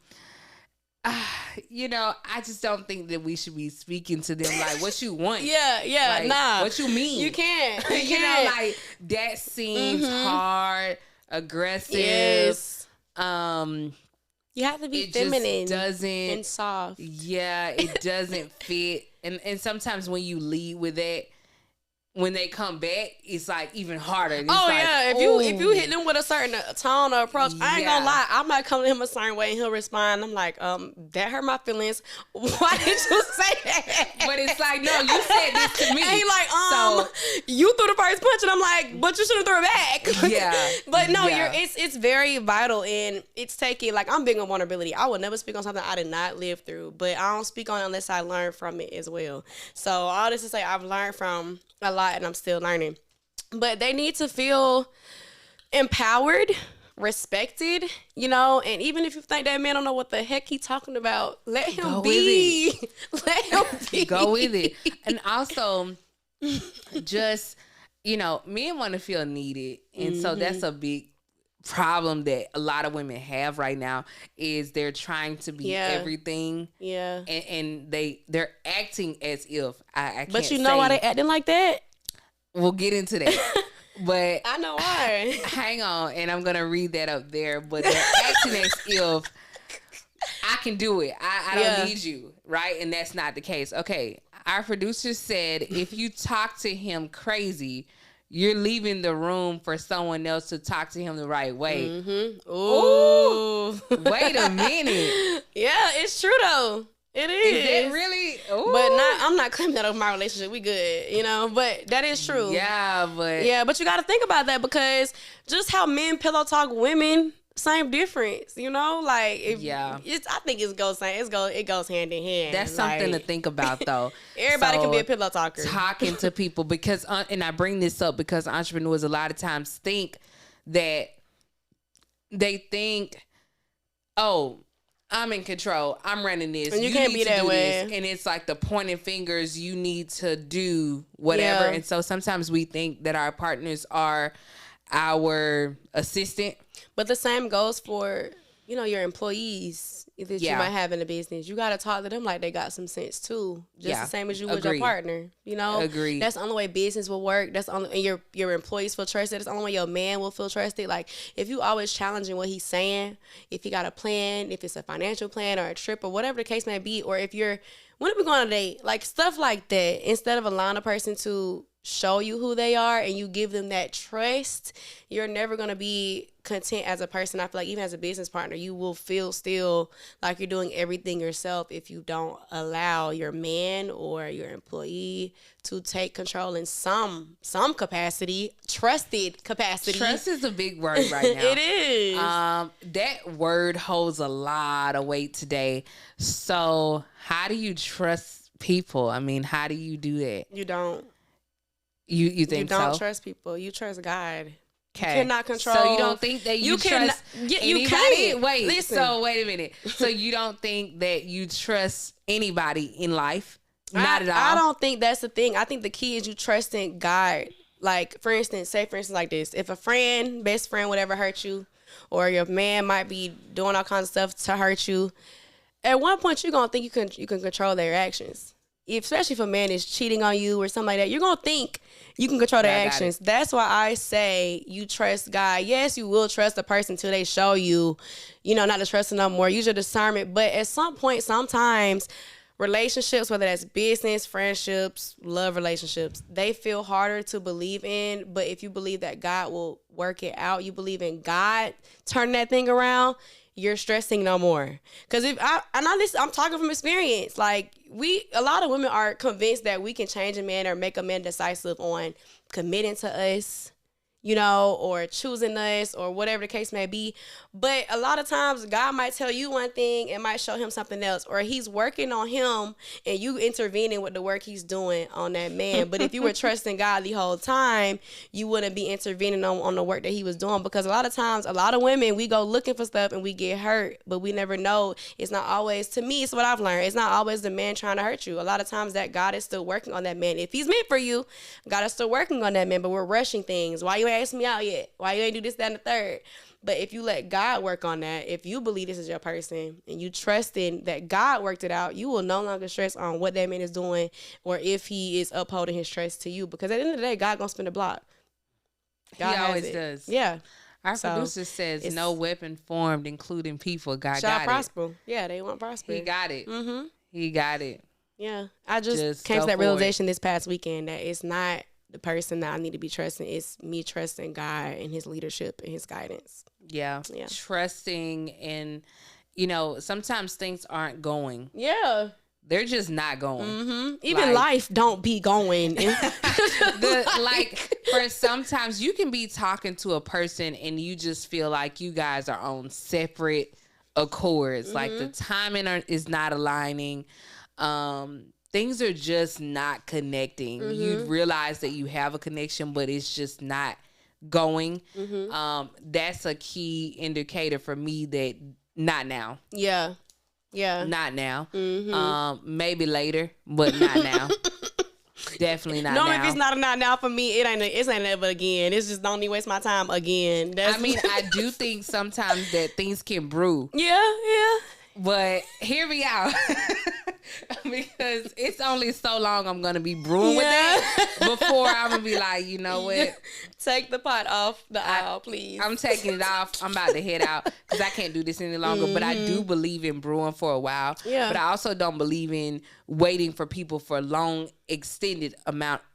just don't think that we should be speaking to them like, what you want. What you mean? You can't. Like, that seems hard, aggressive. Yes. You have to be feminine and soft. Yeah, it doesn't fit. And sometimes when you lead with that, when they come back, it's like even harder. It's if you hit them with a certain tone or approach, I ain't gonna lie, I might come to him a certain way and he'll respond. I'm like, that hurt my feelings. Why did you say that? But it's like, no, you said this to me. And he like, you threw the first punch, and I'm like, but you should have threw it back. Yeah. But no, it's very vital, and it's taking, like, I'm big on vulnerability. I would never speak on something I did not live through, but I don't speak on it unless I learn from it as well. So all this to say, I've learned from a lot, and I'm still learning. But they need to feel empowered, respected, and even if you think that man don't know what the heck he talking about, let him be. Let him be. Go with it. And also, just, men want to feel needed. And so that's a big problem that a lot of women have right now, is they're trying to be everything. Yeah. And they're acting as if I can't. But why they acting like that? We'll get into that. But I know why. Hang on, and I'm gonna read that up there. But they're acting as if I can do it. I don't need you, right? And that's not the case. Okay, our producer said if you talk to him crazy, you're leaving the room for someone else to talk to him the right way. Mm-hmm. Ooh. Wait a minute. Yeah, it's true though. It is. Is that really? Ooh. But I'm not claiming that over my relationship. We good, but that is true. Yeah, but you got to think about that, because just how men pillow talk women, same difference. Like I think it goes hand in hand. That's something to think about, though. Everybody can be a pillow talker. Talking to people, because and I bring this up because entrepreneurs a lot of times think that they think, oh, I'm in control, I'm running this, and you can't be that way. And it's like the pointing fingers, you need to do whatever. And so sometimes we think that our partners are our assistant. But the same goes for, your employees that you might have in the business. You got to talk to them like they got some sense too. Just the same as you with your partner, Agreed. That's the only way business will work. That's the only, and your employees feel trusted. That's the only way your man will feel trusted. Like, if you always challenging what he's saying, if he got a plan, if it's a financial plan or a trip or whatever the case may be, or if when are we going on a date? Like, stuff like that, instead of allowing a person to show you who they are and you give them that trust, you're never going to be content as a person. I feel like even as a business partner, you will feel still like you're doing everything yourself if you don't allow your man or your employee to take control in some capacity, trusted capacity. Trust is a big word right now. It is. That word holds a lot of weight today. So how do you trust people? I mean, how do you do that? You don't. You think so? You don't trust people. You trust God. Okay. You cannot control. So you don't think that you trust anybody? You can. Wait. Listen. So wait a minute. So you don't think that you trust anybody in life? Not at all. I don't think that's the thing. I think the key is you trusting God. Like, for instance, like this. If a friend, best friend, whatever hurt you, or your man might be doing all kinds of stuff to hurt you, at one point you're gonna think you can control their actions. Especially if a man is cheating on you or something like that, you're gonna think you can control their actions. That's why I say you trust God. Yes, you will trust the person till they show you, not to trust them no more. Use your discernment. But at some point, sometimes relationships, whether that's business, friendships, love relationships, they feel harder to believe in. But if you believe that God will work it out, you believe in God turning that thing around, you're stressing no more. Because I'm talking from experience. Like, a lot of women are convinced that we can change a man or make a man decisive on committing to us, or choosing us or whatever the case may be. But a lot of times God might tell you one thing and might show him something else, or he's working on him and you intervening with the work he's doing on that man. But if you were trusting God the whole time, you wouldn't be intervening on the work that he was doing. Because a lot of times, a lot of women, we go looking for stuff and we get hurt, but we never know. It's not always, to me, it's what I've learned. It's not always the man trying to hurt you. A lot of times that God is still working on that man. If he's meant for you, God is still working on that man, but we're rushing things. Why you ain't asked me out yet? Why you ain't do this, that, and the third? But if you let God work on that, if you believe this is your person and you trust in that God worked it out, you will no longer stress on what that man is doing or if he is upholding his trust to you. Because at the end of the day, God gonna spin the block. God he always does. Yeah. Our producer says no weapon formed, including people. God got prosper. It. Yeah, they want prosper. He got it. Mm-hmm. He got it. Yeah. I just came to that realization this past weekend that it's not the person that I need to be trusting. It's me trusting God and his leadership and his guidance. Yeah. Trusting in, sometimes things aren't going. Yeah. They're just not going. Mm-hmm. Even life don't be going. For sometimes you can be talking to a person and you just feel like you guys are on separate accords. Mm-hmm. Like the timing is not aligning. Things are just not connecting. Mm-hmm. You realize that you have a connection, but it's just not going. Mm-hmm. That's a key indicator for me that not now. Yeah. Not now. Mm-hmm. Maybe later, but not now. Definitely not now. No, if it's not a not now for me, it ain't ever again. It's just don't need waste my time again. I do think sometimes that things can brew. Yeah. But hear me out. Because it's only so long I'm going to be brewing with that before I'm going to be like, you know what? Take the pot off the aisle, please. I'm taking it off. I'm about to head out because I can't do this any longer. Mm-hmm. But I do believe in brewing for a while. Yeah. But I also don't believe in waiting for people for long, extended amounts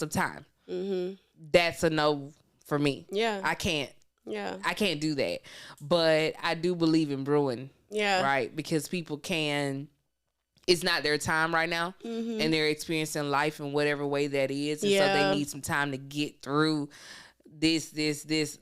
of time. Mm-hmm. That's a no for me. Yeah. I can't. Yeah. I can't do that. But I do believe in brewing. Yeah. Right? Because people it's not their time right now. Mm-hmm. And they're experiencing life in whatever way that is. And so they need some time to get through this,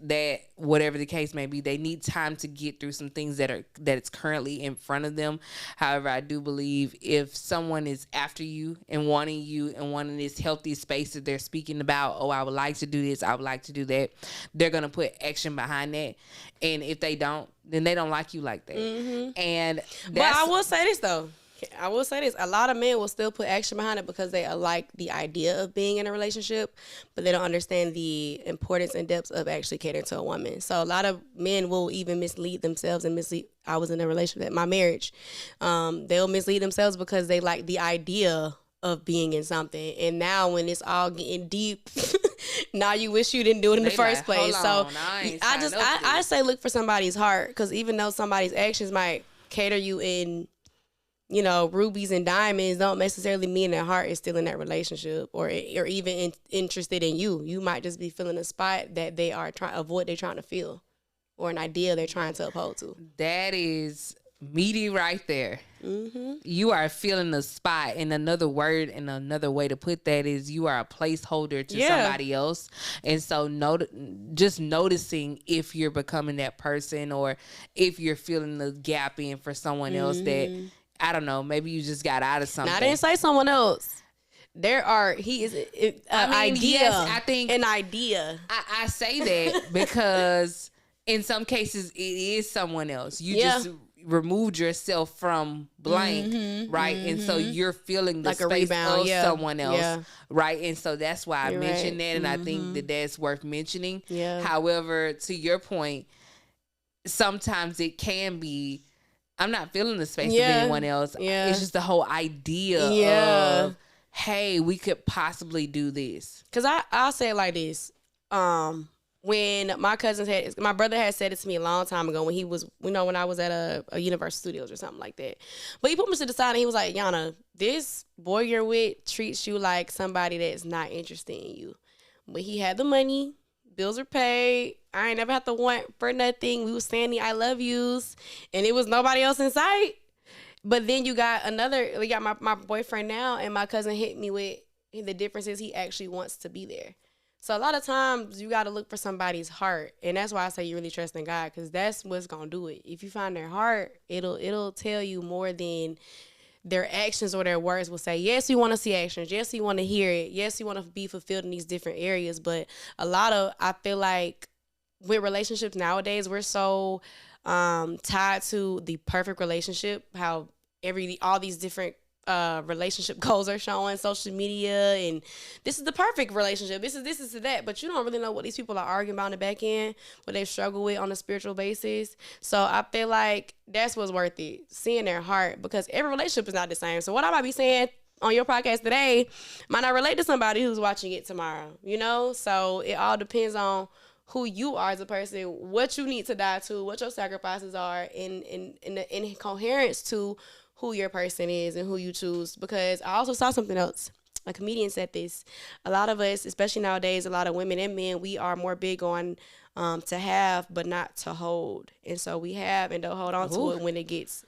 that, whatever the case may be. They need time to get through some things that it's currently in front of them. However, I do believe if someone is after you and wanting this healthy space that they're speaking about, I would like to do this, I would like to do that, they're going to put action behind that. And if they don't, then they don't like you like that. Mm-hmm. But I will say this, though. A lot of men will still put action behind it because they like the idea of being in a relationship, but they don't understand the importance and depths of actually catering to a woman. So a lot of men will even mislead themselves and I was in a relationship, my marriage. They'll mislead themselves because they like the idea of being in something. And now when it's all getting deep, now you wish you didn't do it in the first place. So I say look for somebody's heart, because even though somebody's actions might cater you in rubies and diamonds, don't necessarily mean their heart is still in that relationship or even interested in you. You might just be feeling a spot that they are trying to avoid, they're trying to feel, or an idea they're trying to uphold to. That is meaty right there. You are filling the spot. And another word and another way to put that is you are a placeholder to somebody else. And so just noticing if you're becoming that person or if you're filling the gap in for someone else that, I don't know, maybe you just got out of something. Now, I didn't say someone else. He is an idea. Yes, I think an idea. I say that because in some cases it is someone else. You just removed yourself from blank, right? And so you're feeling the like space of someone else, right? And so that's why I mentioned that, and I think that that's worth mentioning. However, to your point, sometimes it can be, I'm not feeling the space of anyone else. It's just the whole idea of, hey, we could possibly do this. Because I'll say it like this. When my brother had said it to me a long time ago when he was, when I was at a Universal Studios or something like that. But he put me to the side and he was like, Yana, this boy you're with treats you like somebody that's not interested in you. But he had the money, bills are paid, I ain't never had to want for nothing. We was saying the I love yous and it was nobody else in sight. But then we got my boyfriend now, and my cousin hit me with the difference is he actually wants to be there. So a lot of times you got to look for somebody's heart. And that's why I say you really trust in God, because that's what's going to do it. If you find their heart, it'll tell you more than their actions or their words will say. Yes, we want to see actions. Yes, we want to hear it. Yes, we want to be fulfilled in these different areas. But I feel like with relationships nowadays, we're so tied to the perfect relationship, how all these different relationship goals are showing social media, and this is the perfect relationship, this is that, but you don't really know what these people are arguing about in the back end, what they struggle with on a spiritual basis. So I feel like that's what's worth it, seeing their heart, because every relationship is not the same. So what I might be saying on your podcast today might not relate to somebody who's watching it tomorrow, so it all depends on who you are as a person, what you need to die to, what your sacrifices are, in coherence to who your person is and who you choose. Because I also saw something else. A comedian said this. A lot of us, especially nowadays, a lot of women and men, we are more big on to have but not to hold. And so we have and don't hold on to it when it gets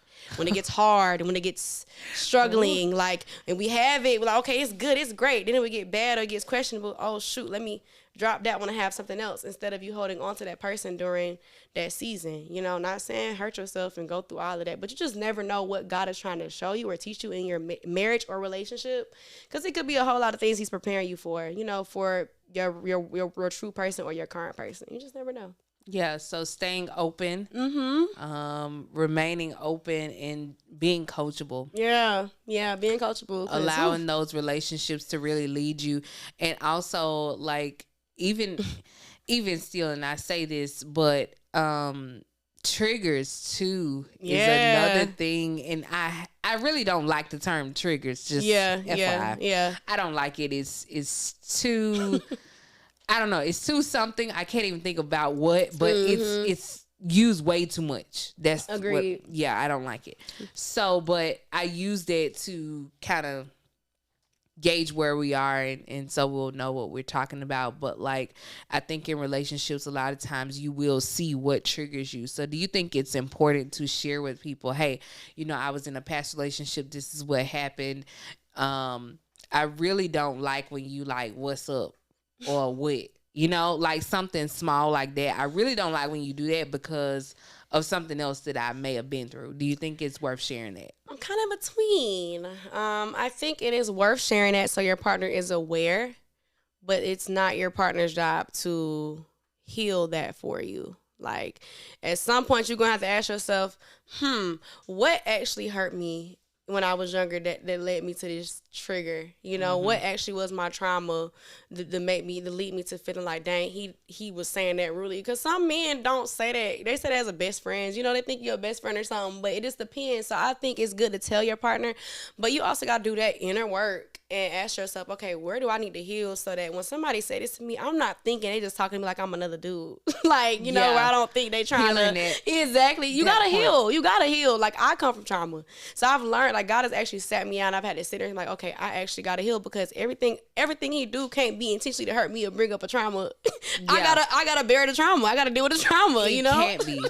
hard and when it gets struggling. And we have it, we're like, okay, it's good, it's great. Then it would get bad or it gets questionable. Oh, shoot, let me drop that one and have something else, instead of you holding on to that person during that season. Not saying hurt yourself and go through all of that, but you just never know what God is trying to show you or teach you in your marriage or relationship, because it could be a whole lot of things he's preparing you for, for your true person or your current person. You just never know. Yeah, so staying open, remaining open, and being coachable. Yeah, being coachable. Allowing those relationships to really lead you. And also, even still, and I say this, but triggers too is another thing. And I really don't like the term triggers, just FYI. I don't like it. It's too I don't know, it's too something. I can't even think about what, but it's used way too much. That's agreed. I don't like it. So, but I use that to kind of gauge where we are, and so we'll know what we're talking about. But I think in relationships, a lot of times you will see what triggers you. So do you think it's important to share with people, hey, I was in a past relationship, this is what happened. I really don't like when you what's up or what, something small like that. I really don't like when you do that because of something else that I may have been through. Do you think it's worth sharing that? I'm kind of between. I think it is worth sharing that so your partner is aware, but it's not your partner's job to heal that for you. At some point, you're going to have to ask yourself, what actually hurt me when I was younger that led me to this trigger? What actually was my trauma that lead me to feeling like, dang, he was saying that really? Because some men don't say that. They say that as a best friends. They think you're a best friend or something, but it just depends. So I think it's good to tell your partner, but you also got to do that inner work and ask yourself, okay, where do I need to heal so that when somebody say this to me, I'm not thinking they just talking to me like I'm another dude. Like, you know, where I don't think they trying Healing to. it. Exactly. You That gotta point. heal. You gotta heal. Like, I come from trauma. So I've learned, like, God has actually sat me down. I've had to sit there and like, okay, I actually gotta heal because everything he do can't be intentionally to hurt me or bring up a trauma. I gotta bear the trauma. I gotta deal with the trauma, It you know? can't be.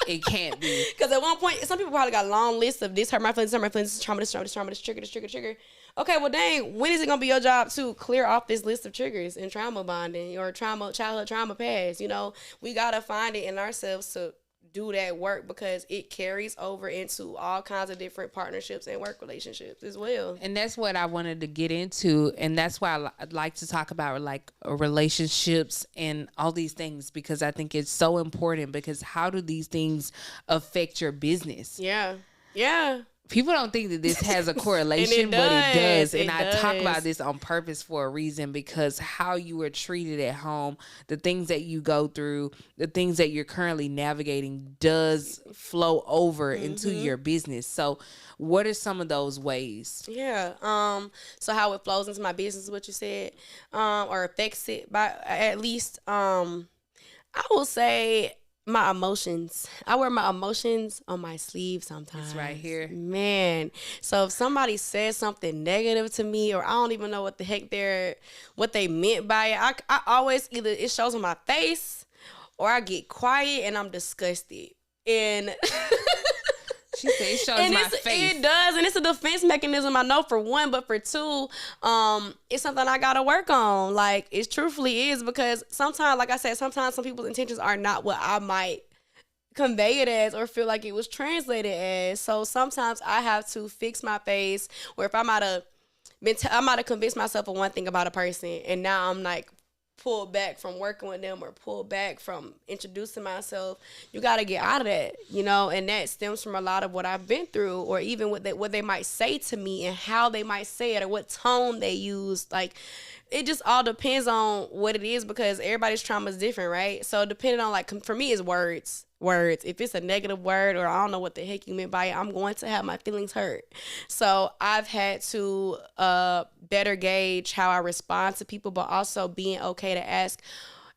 It can't be. Because at one point, some people probably got a long list of this hurt my feelings, this trauma, this trauma, this trauma, this trigger, this trigger, trigger. Okay, well, dang, when is it gonna be your job to clear off this list of triggers and trauma bonding or childhood trauma past? You know, we gotta find it in ourselves to do that work because it carries over into all kinds of different partnerships and work relationships as well. And that's what I wanted to get into, and that's why I'd like to talk about like relationships and all these things, because I think it's so important. Because how do these things affect your business? Yeah. People don't think that this has a correlation, but it does. And I talk about this on purpose for a reason, because how you are treated at home, the things that you go through, the things that you're currently navigating does flow over into your business. So what are some of those ways? Yeah. So how it flows into my business, what you said, or affects it by at least, I will say my emotions. I wear my emotions on my sleeve sometimes. It's right here. Man. So if somebody says something negative to me, or I don't even know what the heck what they meant by it, I always either it shows on my face or I get quiet and I'm disgusted. And She said it shows my face. It does, and it's a defense mechanism, I know, for one, but for two, it's something I gotta work on. Like, it truthfully is, because sometimes, like I said, sometimes some people's intentions are not what I might convey it as or feel like it was translated as. So sometimes I have to fix my face, or if I might have convinced myself of one thing about a person, and now I'm like, pull back from working with them or pull back from introducing myself. You got to get out of that, you know, and that stems from a lot of what I've been through, or even what they might say to me and how they might say it or what tone they use. Like, it just all depends on what it is, because everybody's trauma is different, right? So depending on, like, for me, it's words. If it's a negative word or I don't know what the heck you meant by it, I'm going to have my feelings hurt. So I've had to better gauge how I respond to people, but also being okay to ask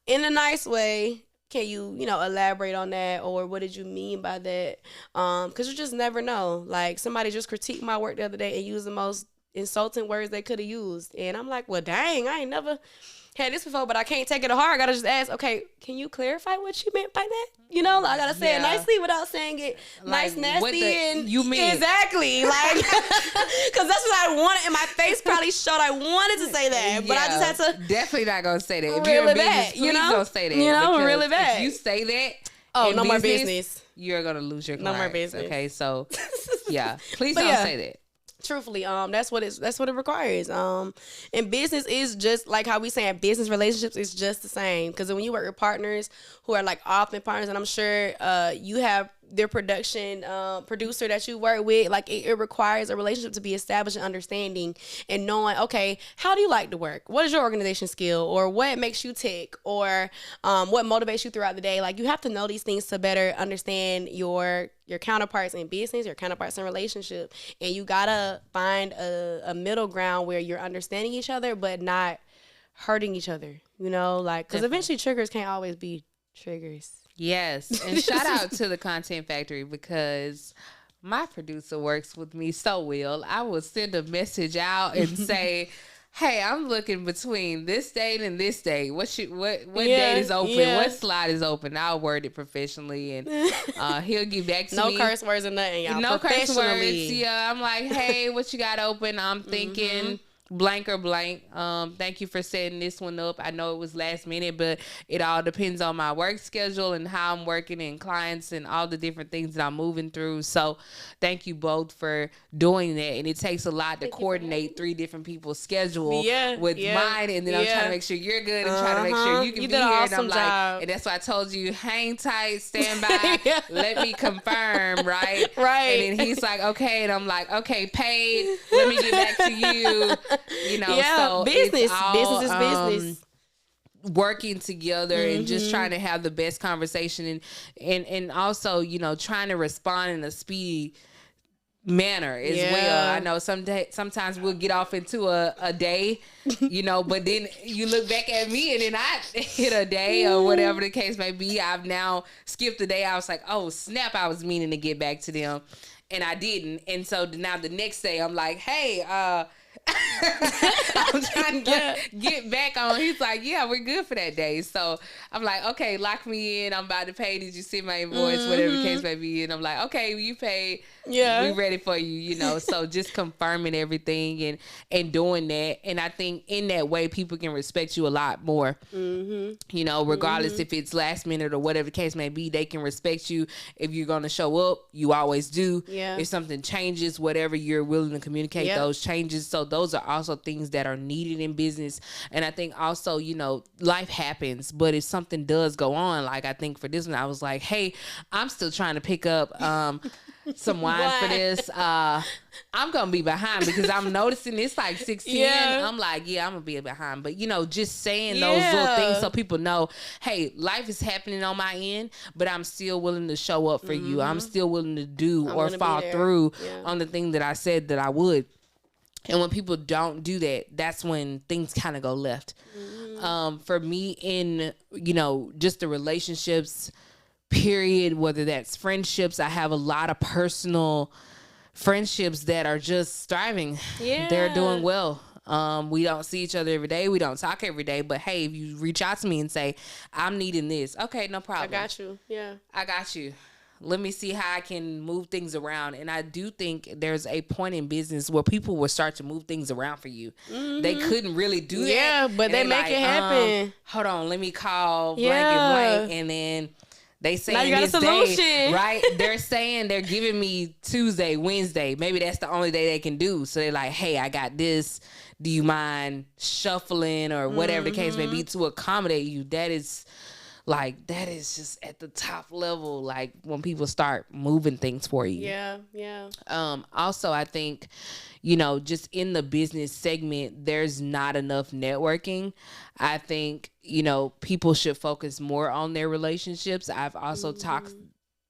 in a nice way, can you elaborate on that, or what did you mean by that? Because you just never know. Like, somebody just critiqued my work the other day and used the most insulting words they could have used, and I'm like, well, dang, I ain't never had this before, but I can't take it to heart. I gotta just ask, okay, can you clarify what you meant by that? You know, I gotta say it nicely without saying it like, nice, nasty, and you mean exactly, like, because that's what I wanted, and my face probably showed I wanted to say that, but I just had to definitely not gonna say that. If really you're in bad, business, please don't say that. You know, really bad. If you say that, no more business. You're gonna lose your clients. No more business. Okay, so yeah, please don't say that. Truthfully, that's what it requires. And business is just like how we saying business relationships is just the same, because when you work with partners who are like often partners, and I'm sure you have their producer that you work with, like it requires a relationship to be established and understanding and knowing, okay, how do you like to work? What is your organization skill, or what makes you tick, or what motivates you throughout the day? Like, you have to know these things to better understand your counterparts in business, your counterparts in relationship, and you gotta find a middle ground where you're understanding each other but not hurting each other, you know, like, because eventually triggers can't always be triggers. Yes, and shout out to the Content Factory, because my producer works with me so well. I will send a message out and say, hey, I'm looking between this date and this date. What date is open? Yeah. What slot is open? I'll word it professionally, and he'll get back to me. No curse words or nothing, y'all. No curse words. Yeah, I'm like, hey, what you got open? I'm thinking blank or blank. Thank you for setting this one up. I know it was last minute, but it all depends on my work schedule and how I'm working and clients and all the different things that I'm moving through. So thank you both for doing that. And it takes a lot to coordinate 3 different people's schedule with mine, and then I'm trying to make sure you're good and trying to make sure you can be here. Awesome, and I'm like, and that's why I told you, hang tight, stand by, let me confirm, right? And then he's like, okay, and I'm like, okay, paid, let me get back to you. You know, so business is business. Working together and just trying to have the best conversation, and also, you know, trying to respond in a speedy manner as well. I know sometimes we'll get off into a day, but then you look back at me and then I hit a day or whatever the case may be. I've now skipped a day. I was like, oh snap, I was meaning to get back to them and I didn't. And so now the next day I'm like, hey, I'm trying to get back on. He's like, yeah, we're good for that day. So I'm like, okay, lock me in. I'm about to pay. Did you see my invoice? Whatever the case may be. And I'm like, okay, you paid. Yeah, we ready for you. So just confirming everything and doing that. And I think in that way, people can respect you a lot more. Regardless if it's last minute or whatever the case may be, they can respect you. If you're going to show up, you always do. Yeah. If something changes, whatever, you're willing to communicate those changes. So those are also things that are needed in business. And I think also, life happens, but if something does go on, like I think for this one, I was like, hey, I'm still trying to pick up some wine for this. I'm going to be behind because I'm noticing it's like 6:10. Yeah. I'm like, yeah, I'm going to be behind. But, just saying those little things so people know, hey, life is happening on my end, but I'm still willing to show up for you. I'm still willing to do or follow through on the thing that I said that I would. And when people don't do that, that's when things kind of go left. For me in, just the relationships, period, whether that's friendships, I have a lot of personal friendships that are just thriving. Yeah. They're doing well. We don't see each other every day. We don't talk every day. But, hey, if you reach out to me and say, I'm needing this. Okay, no problem. I got you. Yeah. I got you. Let me see how I can move things around. And I do think there's a point in business where people will start to move things around for you. They couldn't really do that. Yeah, but they make it happen. Hold on, let me call blank and blank. And then they say now you got a solution. Day, right? They're saying they're giving me Tuesday, Wednesday. Maybe that's the only day they can do. So they're like, hey, I got this. Do you mind shuffling or whatever the case may be to accommodate you? That is just at the top level, like when people start moving things for you. Yeah, yeah. Also, I think, just in the business segment, there's not enough networking. I think, people should focus more on their relationships. I've also talked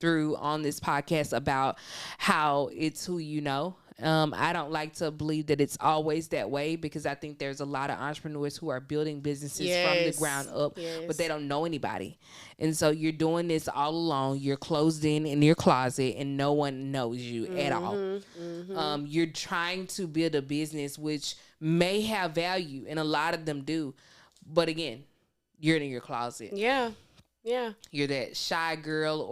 through on this podcast about how it's who you know. I don't like to believe that it's always that way because I think there's a lot of entrepreneurs who are building businesses from the ground up, but they don't know anybody. And so you're doing this all alone. You're closed in your closet and no one knows you at all. You're trying to build a business which may have value, and a lot of them do. But again, you're in your closet. Yeah. Yeah. You're that shy girl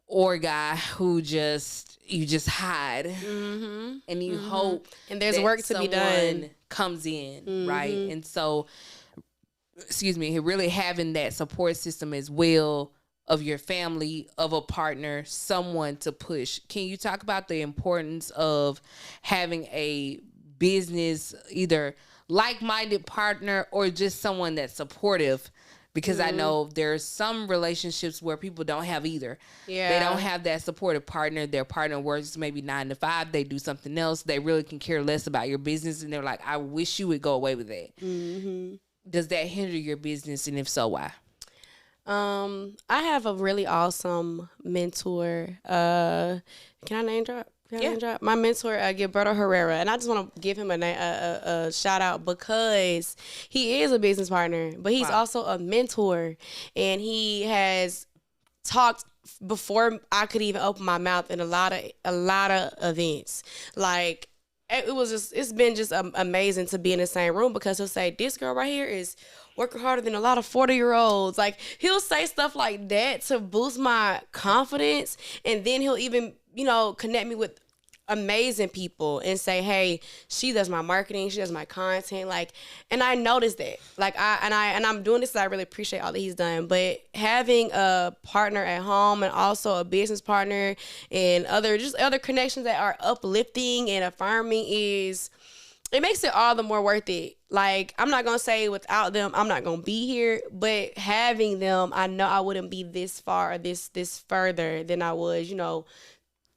or guy who you just hide and you hope and there's work to be done comes in, right? And so, really having that support system as well of your family, of a partner, someone to push. Can you talk about the importance of having a business, either like-minded partner or just someone that's supportive? Because I know there's some relationships where people don't have either. Yeah. They don't have that supportive partner. Their partner works maybe 9 to 5. They do something else. They really can care less about your business. And they're like, I wish you would go away with that. Does that hinder your business? And if so, why? I have a really awesome mentor. Can I name drop? My mentor, Gilberto Herrera, and I just want to give him a shout out because he is a business partner, but he's also a mentor, and he has talked before I could even open my mouth in a lot of events. Like it's been just amazing to be in the same room because he'll say, this girl right here is working harder than a lot of 40-year-olds. Like, he'll say stuff like that to boost my confidence, and then he'll even connect me with amazing people and say, hey, she does my marketing, she does my content, and I noticed that. I'm doing this, so I really appreciate all that he's done. But having a partner at home and also a business partner and other connections that are uplifting and affirming it makes it all the more worth it. Like, I'm not going to say without them, I'm not going to be here, but having them, I know I wouldn't be this far or this further than I was,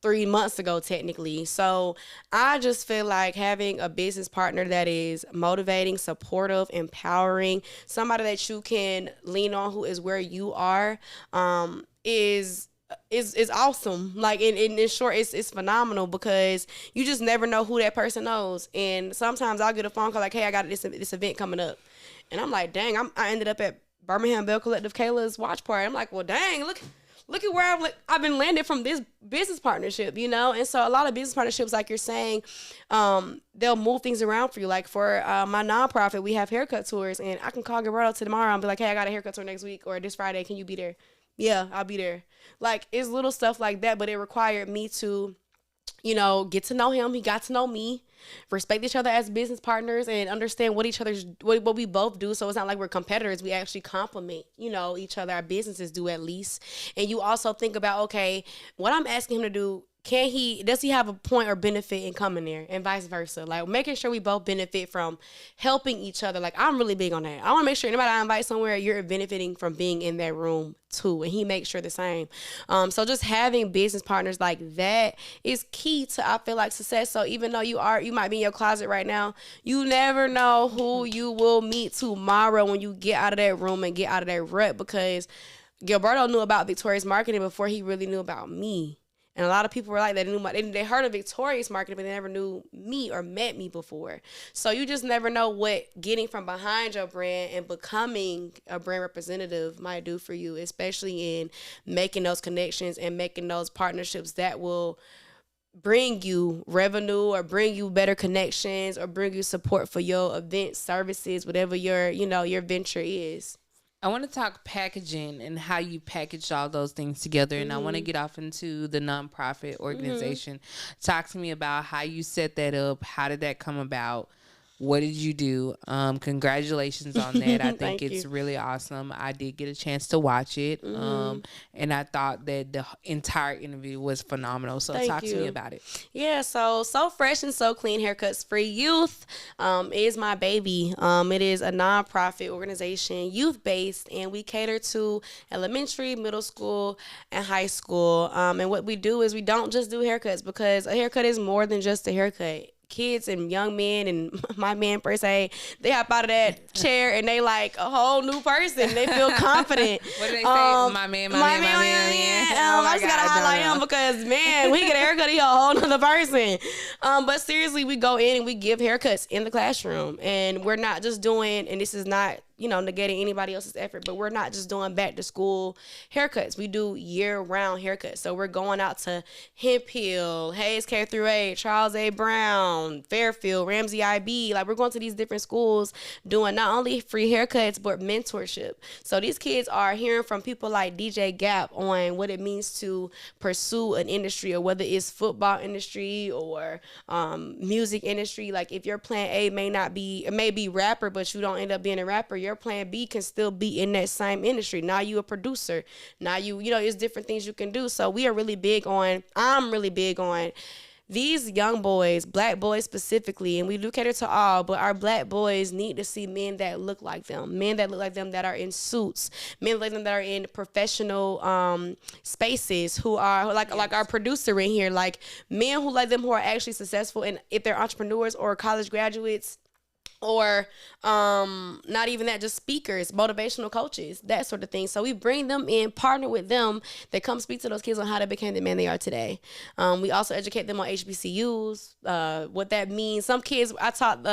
3 months ago, technically. So I just feel like having a business partner that is motivating, supportive, empowering, somebody that you can lean on who is where you are, is is awesome. Like in short, it's phenomenal because you just never know who that person knows. And sometimes I'll get a phone call like, "Hey, I got this event coming up," and I'm like, "Dang, I ended up at Birmingham Bell Collective Kayla's watch party." I'm like, "Well, dang, look at where I've been landed from this business partnership, you know?" And so a lot of business partnerships, like you're saying, they'll move things around for you. Like for my nonprofit, we have haircut tours, and I can call Gabrielle tomorrow and be like, "Hey, I got a haircut tour next week or this Friday. Can you be there?" Yeah, I'll be there. Like, it's little stuff like that, but it required me to, get to know him. He got to know me, respect each other as business partners, and understand what we both do. So it's not like we're competitors. We actually complement, each other. Our businesses do, at least. And you also think about, okay, what I'm asking him to do, does he have a point or benefit in coming there, and vice versa? Like, making sure we both benefit from helping each other. Like, I'm really big on that. I want to make sure anybody I invite somewhere, you're benefiting from being in that room too, and he makes sure the same. So just having business partners like that is key to, I feel like, success. So even though you might be in your closet right now, you never know who you will meet tomorrow when you get out of that room and get out of that rut, because Gilberto knew about Victoria's Marketing before he really knew about me. And a lot of people were like that. They heard of Victoria's Marketing, but they never knew me or met me before. So you just never know what getting from behind your brand and becoming a brand representative might do for you, especially in making those connections and making those partnerships that will bring you revenue or bring you better connections or bring you support for your events, services, whatever your venture is. I want to talk packaging and how you packaged all those things together. And I want to get off into the nonprofit organization. Talk to me about how you set that up. How did that come about? What did you do? Congratulations on that. I think it's really awesome. I did get a chance to watch it. And I thought that the entire interview was phenomenal. So talk to me about it. Yeah, so Fresh and So Clean Haircuts Free Youth is my baby. It is a nonprofit organization, youth-based, and we cater to elementary, middle school, and high school. And what we do is we don't just do haircuts, because a haircut is more than just a haircut. Kids and young men, and my man per se, they hop out of that chair and they like a whole new person. They feel confident. What do they say? My man. I just gotta highlight him because, man, when he get a haircut, he a whole nother person. But seriously, we go in and we give haircuts in the classroom, and we're not just doing, and this is not negating anybody else's effort, but we're not just doing back to school haircuts. We do year-round haircuts. So we're going out to Hemp Hill, Hayes K through 8, Charles A. Brown, Fairfield, Ramsey IB. Like, we're going to these different schools doing not only free haircuts, but mentorship. So these kids are hearing from people like DJ Gap on what it means to pursue an industry, or whether it's football industry or music industry. Like, if your plan A may be rapper, but you don't end up being a rapper, your plan B can still be in that same industry. Now you a producer. Now it's different things you can do. So I'm really big on these young boys, black boys specifically, and we do cater to all, but our black boys need to see men that look like them, that are in suits, men like them that are in professional spaces, who are like our producer in here, like men who like them, who are actually successful, and if they're entrepreneurs or college graduates, or not even that, just speakers, motivational coaches, that sort of thing. So we bring them in, partner with them. They come speak to those kids on how they became the man they are today. We also educate them on HBCUs, what that means. Some kids, I taught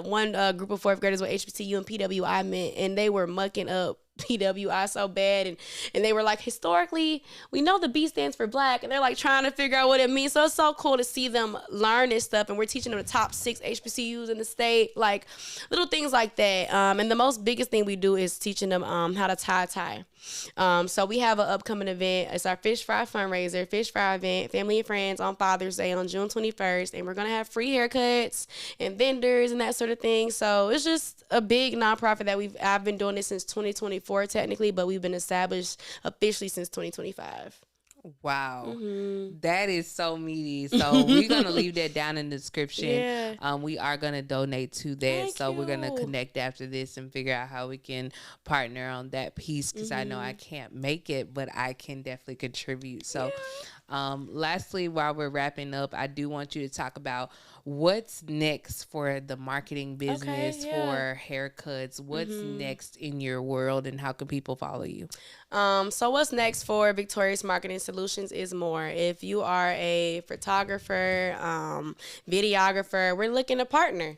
one group of fourth graders what HBCU and PWI meant, and they were mucking up PWI so bad, and they were like, historically, we know the B stands for black, and they're like trying to figure out what it means. So it's so cool to see them learn this stuff, and we're teaching them the top 6 HBCUs in the state, like little things like that. And the most biggest thing we do is teaching them how to tie. So we have an upcoming event. It's our Fish Fry fundraiser, Fish Fry event, family and friends, on Father's Day on June 21st. And we're going to have free haircuts and vendors and that sort of thing. So it's just a big nonprofit that I've been doing this since 2024 technically, but we've been established officially since 2025. Wow. That is so meaty. So we're going to leave that down in the description. Yeah. We are going to donate to that. We're going to connect after this and figure out how we can partner on that piece, because I know I can't make it, but I can definitely contribute. So lastly, while we're wrapping up, I do want you to talk about what's next for the marketing Okay, business, yeah. for haircuts? What's next in your world, and how can people follow you? So what's next for Victorious Marketing Solutions is more. If you are a photographer, videographer, we're looking to partner.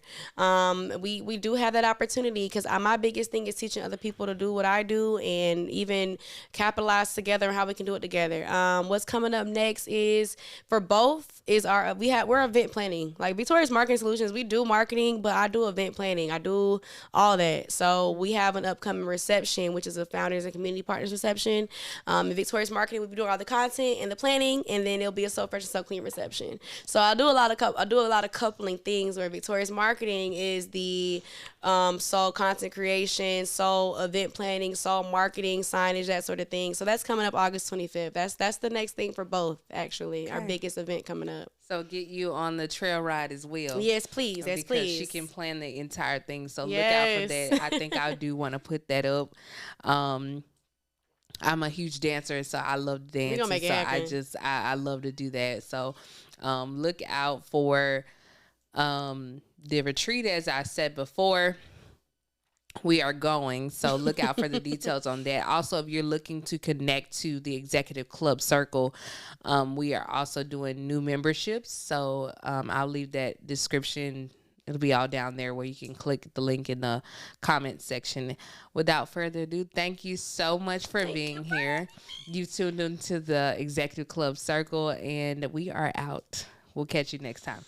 We do have that opportunity because my biggest thing is teaching other people to do what I do and even capitalize together on how we can do it together. What's coming up next is for both is we're event planning. Like Victorious Marketing Solutions, we do marketing, but I do event planning. I do all that. So we have an upcoming reception, which is a founders and community partners reception. In Victorious Marketing, we'll be doing all the content and the planning, and then it'll be a so fresh and so clean reception. So I do a lot of coupling things where Victorious Marketing is the soul content creation, soul event planning, soul marketing, signage, that sort of thing. So that's coming up August 25th. That's the next thing for both, actually. Our biggest event coming up. So get you on the trail ride as well. Yes, please. Yes, because please. she can plan the entire thing. So look out for Yes. that. I think I do want to put that up. I'm a huge dancer, so I love to We dance. gonna make it happen. I love to do that. So look out for the retreat, as I said before. We are going, so look out for the details on that. Also, if you're looking to connect to the Executive Club Circle, we are also doing new memberships. So I'll leave that description. It'll be all down there where you can click the link in the comment section. Without further ado, thank you so much for being here. You tuned into the Executive Club Circle, and we are out. We'll catch you next time.